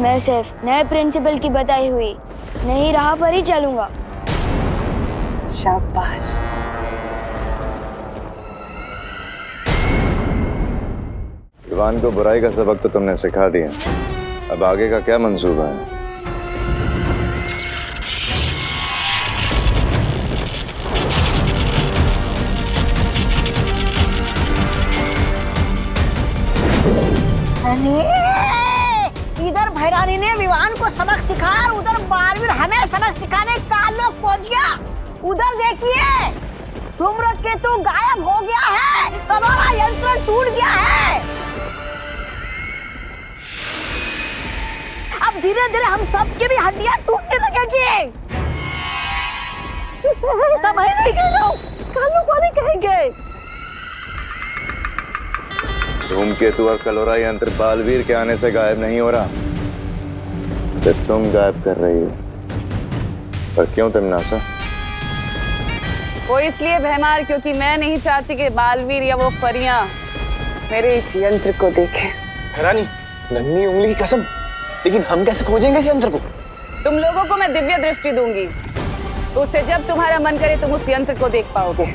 मैं सिर्फ नए प्रिंसिपल की बताई हुई नई राह पर ही चलूंगा। शाबाश। विवान को बुराई का सबक तो तुमने सिखा दिया, अब आगे का क्या मंसूबा है? इधर भैरानी ने विवान को सबक सिखाया और उधर बालवीर हमें सबक सिखाने का लोग पहुंच गया। उधर देखिए, धूम्रकेतु गायब हो गया है, कलोरा यंत्र टूट गया है। अब धीरे धीरे हम सबकी भी हड्डियां टूटने लगेगी। समझ नहीं गए लोग, कालू को नहीं कहेंगे। धूमकेतु और कलोरा यंत्र बालवीर के आने से गायब नहीं हो रहा, सिर्फ तुम गायब कर रही हो। पर क्यों तिमनासा? वो इसलिए भैमार क्योंकि मैं नहीं चाहती कि बालवीर या वो परियां मेरे इस यंत्र को देखें। रानी, नन्ही उंगली की कसम, लेकिन हम कैसे खोजेंगे इस यंत्र को? तुम लोगों को मैं दिव्य दृष्टि दूंगी, तो उससे जब तुम्हारा मन करे तुम उस यंत्र को देख पाओगे।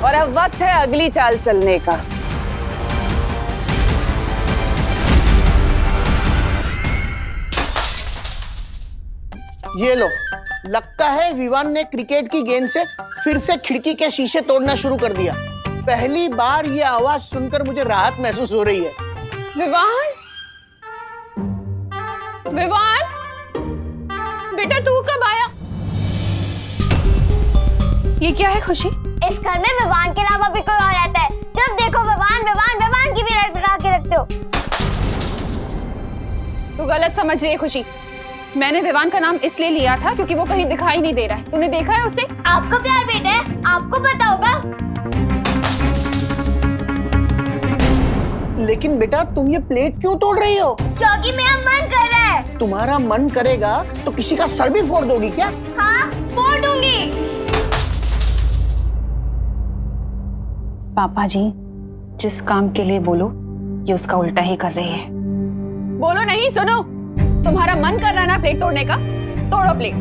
और अब वक्त है अगली चाल चलने का। ये लो, लगता है विवान ने क्रिकेट की गेंद से फिर से खिड़की के शीशे तोड़ना शुरू कर दिया। पहली बार ये आवाज सुनकर मुझे राहत महसूस हो रही है। विवान, विवान, बेटा तू कब आया? ये क्या है खुशी? इस घर में विवान के अलावा भी कोई और रहता है। जब देखो विवान विवान विवान की भी रट रटा के रखते हो। तू गलत समझ रही है खुशी। मैंने विवान का नाम इसलिए लिया था क्योंकि वो कहीं दिखाई नहीं दे रहा है। तूने देखा है उसे? आपका प्यार बेटा है, आपको पता होगा। लेकिन बेटा तुम ये प्लेट क्यों तोड़ रही हो? क्योंकि मेरा मन कर रहा है। तुम्हारा मन करेगा तो किसी का सर भी फोड़ दोगी क्या? हाँ, फोड़ दूंगी। पापा जी, जिस काम के लिए बोलो ये उसका उल्टा ही कर रही है। बोलो नहीं, सुनो। तुम्हारा मन कर रहा है ना प्लेट तोड़ने का? तोड़ो प्लेट।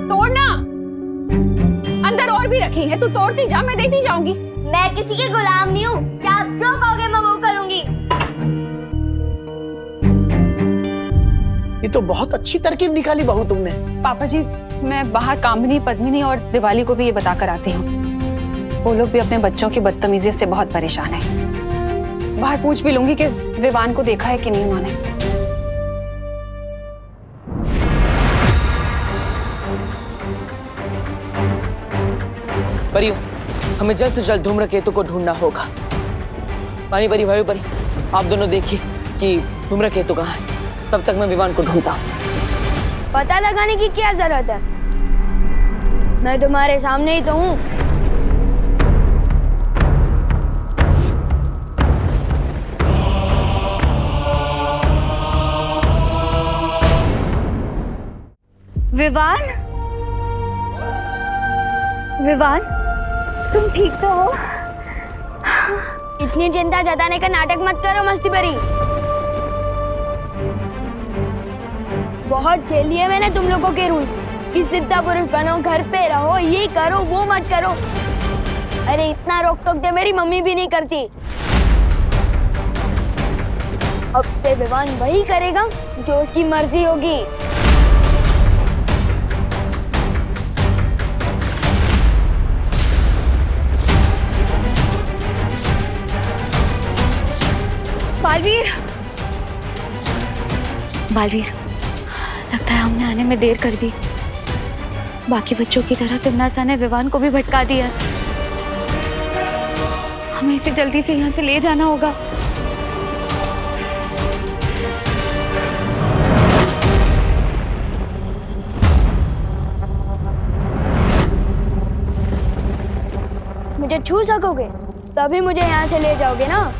तोड़ना। अंदर और भी रखी है, तू तोड़ती जा, मैं देती जाऊंगी। मैं किसी के गुलाम नहीं हूँ। क्या आप जो कहोगे मैं वो करूंगी। ये तो बहुत अच्छी तरकीब निकाली बहू तुमने। पापा जी, मैं बाहर कामिनी, पद्मिनी और दिवाली को भी ये बता कर आती हूँ। वो लोग भी अपने बच्चों की बदतमीजियों से बहुत परेशान हैं। बाहर पूछ भी लूंगी कि विवान को देखा है कि नहीं उन्होंने। परियो, हमें जल्द से जल्द धूम्रकेतु को ढूंढना होगा। पानी परी, भाई परी, आप दोनों देखिए कि धूम्रकेतु कहाँ है। तब तक मैं विवान को ढूंढता हूँ। पता लगाने की क्या जरूरत है? मैं तुम्हारे सामने ही तो हूँ। विवान, विवान, तुम ठीक तो हो? इतनी चिंता जताने का नाटक मत करो मस्ती भरी। बहुत झेल लिए मैंने तुम लोगों के रूल्स कि सिद्धा पुरुष बनो, घर पे रहो, ये करो वो मत करो। अरे इतना रोक टोक दे मेरी मम्मी भी नहीं करती। अब से विवान वही करेगा जो उसकी मर्जी होगी। बालवीर, बालवीर, लगता है हमने आने में देर कर दी। बाकी बच्चों की तरह तिमनासा ने विवान को भी भटका दिया। हमें इसे जल्दी से यहाँ से ले जाना होगा। मुझे छू सकोगे तभी मुझे यहाँ से ले जाओगे ना।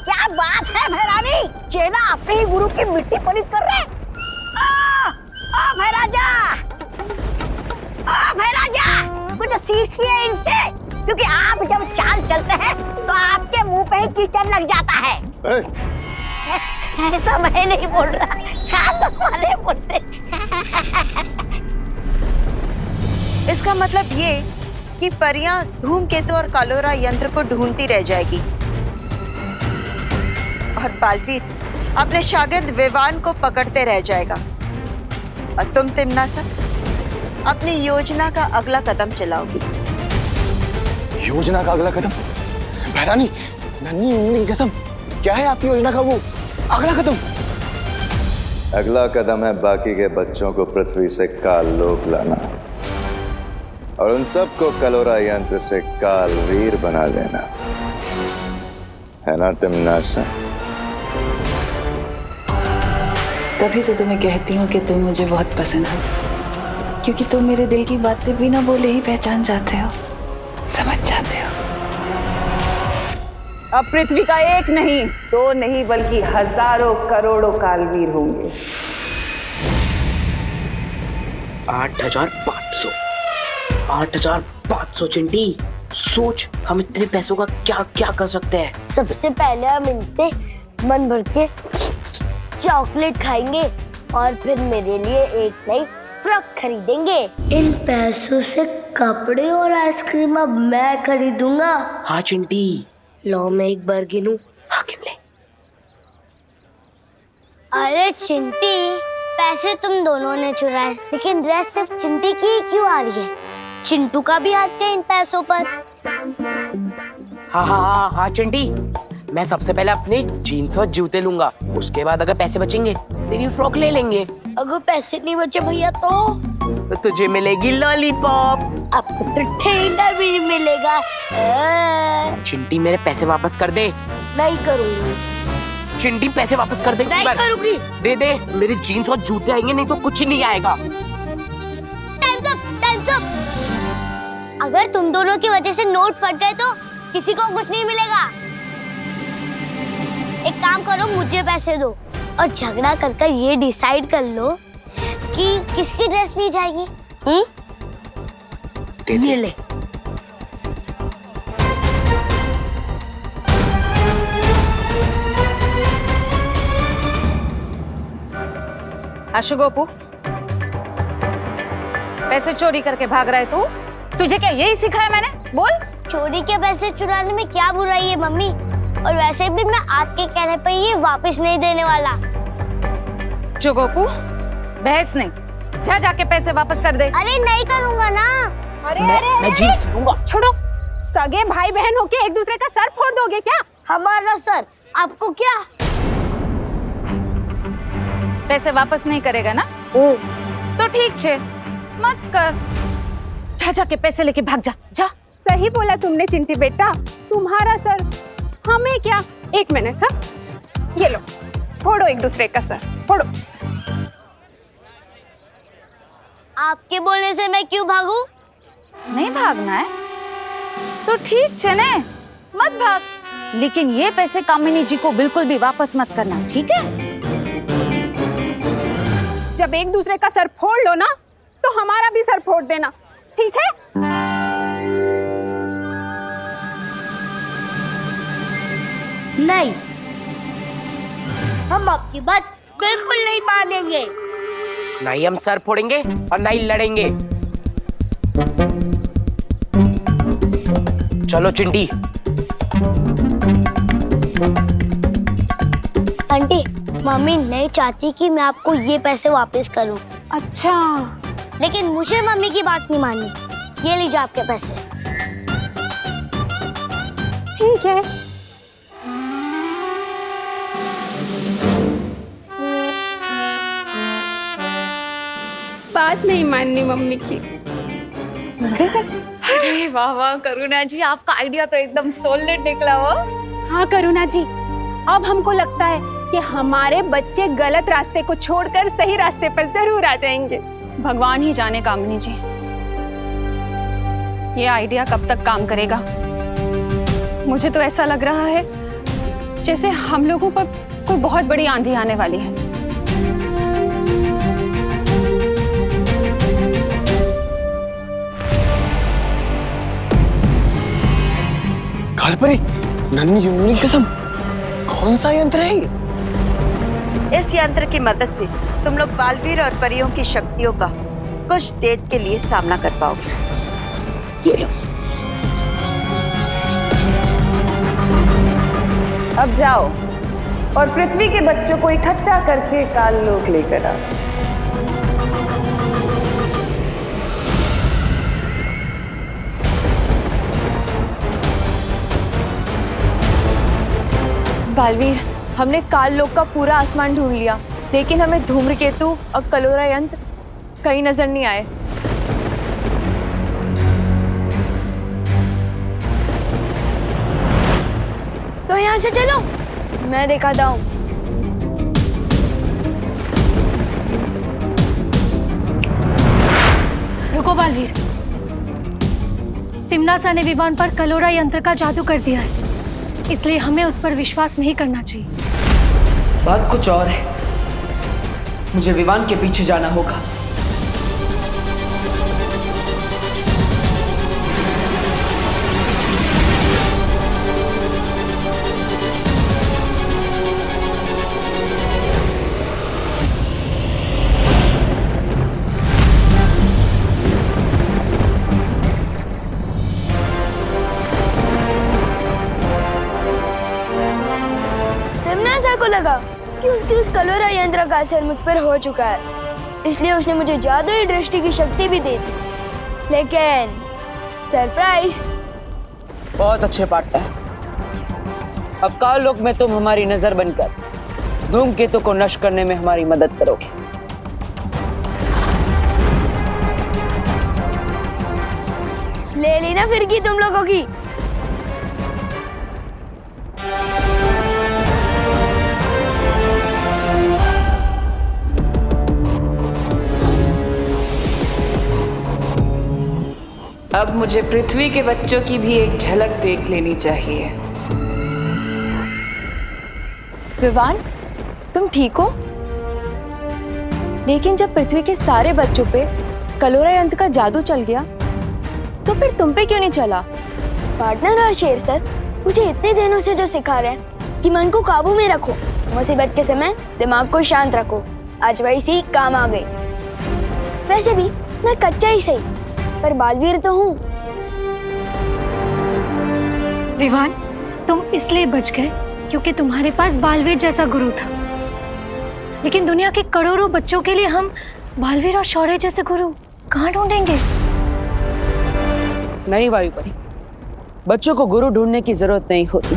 क्या बात है भैरानी, चेला अपने ही गुरु की मिट्टी पलित कर रहे। भैराजा, कुछ सीखिए इनसे, क्योंकि आप जब चाल चलते हैं तो आपके मुंह पे ही कीचड़ लग जाता है। ऐसा मैं नहीं बोल रहा, खान वाले बोलते। इसका मतलब ये कि परियां धूमकेतु और कालोरा यंत्र को ढूंढती रह जाएगी और बालवीर अपने शागिर्द विवान को पकड़ते रह जाएगा और तुम तिमनासा अपनी योजना का अगला कदम चलाओगी। योजना का अगला कदम? भैरानी, नन्ही उंगली की कसम, क्या है आपकी योजना का वो अगला कदम? अगला कदम है बाकी के बच्चों को पृथ्वी से काल लोक लाना और उन सबको कलोरा यंत्र से कालवीर बना देना, है ना तिमनासा? तभी तो तुम्हें कहती हूँ कि तुम मुझे बहुत पसंद हो, क्योंकि तुम मेरे दिल की बातें बिना बोले ही पहचान जाते हो, समझ जाते हो। अब पृथ्वी का एक नहीं, दो नहीं, बल्कि हजारों करोड़ों कालवीर होंगे। 8,500 8,500 चिंटी, सोच हम इतने पैसों का क्या क्या कर सकते हैं। सबसे पहले हम इनसे मन भर के चॉकलेट खाएंगे और फिर मेरे लिए एक नई फ्रॉक खरीदेंगे। इन पैसों से कपड़े और आइसक्रीम अब मैं खरीदूंगा। हाँ चिंटी, लो मैं एक बार गिनूं। हाँ गिन ले। अरे चिंटी, पैसे तुम दोनों ने चुराए, लेकिन ड्रेस सिर्फ चिंटी की ही क्यों आ रही है? चिंटू का भी हाथ है इन पैसों पर। हाँ हाँ हाँ हाँ चिंटी, मैं सबसे पहले अपने जीन्स और जूते लूंगा, उसके बाद अगर पैसे बचेंगे तेरी फ्रॉक ले लेंगे। अगर पैसे नहीं बचे भैया तो तुझे मिलेगी लॉलीपॉप। आपको तो ठेंगा भी नहीं मिलेगा। चिंटी मेरे पैसे वापस कर दे। नहीं करूंगी। चिंटी पैसे वापस कर दे। नहीं करूंगी। दे दे, मेरे जीन्स और जूते आएंगे, नहीं तो कुछ ही नहीं आएगा। Times up. अगर तुम दोनों की वजह से नोट फट गए तो किसी को कुछ नहीं मिलेगा। एक काम करो, मुझे पैसे दो और झगड़ा कर ये डिसाइड कर लो कि किसकी ड्रेस ली जाएगी। ये ले। आशु गोपू, पैसे चोरी करके भाग रहा है तू? तुझे क्या यही सिखाया मैंने? बोल। चोरी के पैसे चुराने में क्या बुराई है मम्मी? और वैसे भी मैं आपके कहने पे ये वापस नहीं देने वाला। जो गोपू, बहस नहीं, जाके पैसे वापस कर दे। अरे नहीं करूंगा ना। मैं जीन्स लूंगा। छोड़ो, सगे भाई बहन होके एक दूसरे का सर फोड़ दोगे क्या? हमारा सर आपको क्या? पैसे वापस नहीं करेगा ना? तो ठीक है, मत कर। जाके पैसे लेके भाग जा। सही बोला तुमने चिंटी बेटा, तुम्हारा सर हमें क्या, 1 मिनट। हाँ, ये लो, फोड़ो एक दूसरे का सर, फोड़ो। आपके बोलने से मैं क्यों भागूं? नहीं भागना है तो ठीक चले, मत भाग, लेकिन ये पैसे कामिनी जी को बिल्कुल भी वापस मत करना, ठीक है? जब एक दूसरे का सर फोड़ लो ना, तो हमारा भी सर फोड़ देना, ठीक है? नहीं, हम आपकी बात बिल्कुल नहीं मानेंगे। नहीं हम सर फोड़ेंगे और नहीं लड़ेंगे। चलो चिंटी। आंटी, मम्मी नहीं चाहती कि मैं आपको ये पैसे वापस करूं। अच्छा, लेकिन मुझे मम्मी की बात नहीं माननी। ये लीजिए आपके पैसे। ठीक है। बात नहीं माननी मम्मी की। अरे वाह वाह करुणा जी, आपका आइडिया तो एकदम सॉलिड निकला हो। हाँ करुणा जी, अब हमको लगता है कि हमारे बच्चे गलत रास्ते को छोड़कर सही रास्ते पर जरूर आ जाएंगे। भगवान ही जाने कामिनी जी, ये आइडिया कब तक काम करेगा। मुझे तो ऐसा लग रहा है जैसे हम लोगों पर कोई बहुत बड़ी आंधी आने वाली है। कालपरी, नन्ही जुनूनी कसम, कौन सा यंत्र है ये? इस यंत्र की मदद से तुम लोग बालवीर और परियों की शक्तियों का कुछ देर के लिए सामना कर पाओगे। ये लो। अब जाओ और पृथ्वी के बच्चों को इकट्ठा करके काललोक लेकर आओ। बालवीर, हमने काल लोक का पूरा आसमान ढूंढ लिया, लेकिन हमें धूम्रकेतु और कलोरा यंत्र कहीं नजर नहीं आए। तो यहाँ से चलो, मैं दिखाता हूँ। रुको बालवीर, तिम्नासा ने विवान पर कलोरा यंत्र का जादू कर दिया है, इसलिए हमें उस पर विश्वास नहीं करना चाहिए। बात कुछ और है, मुझे विवान के पीछे जाना होगा। को लगा कि उसकी उस कलोरा यंत्र का असर मुझ पर हो चुका है, इसलिए उसने मुझे जादुई दृष्टि की शक्ति भी दे दी। लेकिन सरप्राइज। बहुत अच्छे पार्टनर। अब काललोक में तुम हमारी नजर बनकर धूमकेतु को नष्ट करने में हमारी मदद करोगे। ले ली ना फिरकी तुम लोगों की। अब मुझे पृथ्वी के बच्चों की भी एक झलक देख लेनी चाहिए। विवान, तुम ठीक हो? लेकिन जब पृथ्वी के सारे बच्चों पे कलोरा यंत्र का जादू चल गया, तो फिर तुम पे क्यों नहीं चला? पार्टनर और शेर सर मुझे इतने दिनों से जो सिखा रहे हैं कि मन को काबू में रखो, मुसीबत के समय दिमाग को शांत रखो, आज वही सीख काम आ गई। वैसे भी मैं कच्चा ही सही, पर बालवीर तो हूँ। विवान, तुम इसलिए बच गए क्योंकि तुम्हारे पास बालवीर जैसा गुरु था, लेकिन दुनिया के करोड़ों बच्चों के लिए हम बालवीर और शौर्य जैसे गुरु कहाँ ढूंढेंगे? नहीं वायुपरी, बच्चों को गुरु ढूंढने की जरूरत नहीं होती।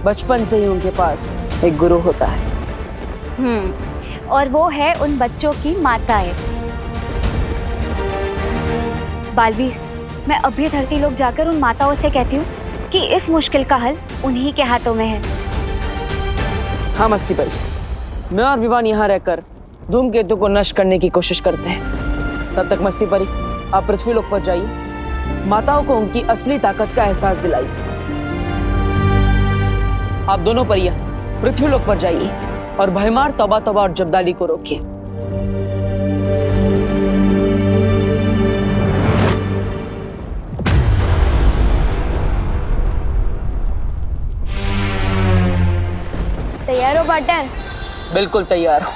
बचपन से ही उनके पास एक गुरु होता है। और वो है उन बच्चों की माताएं। बालवीर, मैं अभी धरती लोक जाकर उन माताओं से कहती हूँ कि इस मुश्किल का हल उन्हीं के हाथों में है। हाँ मस्ती परी, मैं और विवान यहाँ रहकर धूमकेतु को नष्ट करने की कोशिश करते हैं। तब तक मस्ती परी आप पृथ्वी लोक पर जाइए, माताओं को उनकी असली ताकत का एहसास दिलाइए। आप दोनों परियां पृथ्वी लोक पर जाइए और भयमार तौबा तौबा और जब्दाली को रोकिए। तैयार हो पार्टनर? बिल्कुल तैयार हो।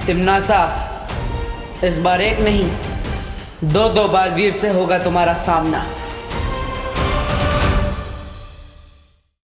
तिम्नासा, इस बार एक नहीं 2 बार वीर से होगा तुम्हारा सामना।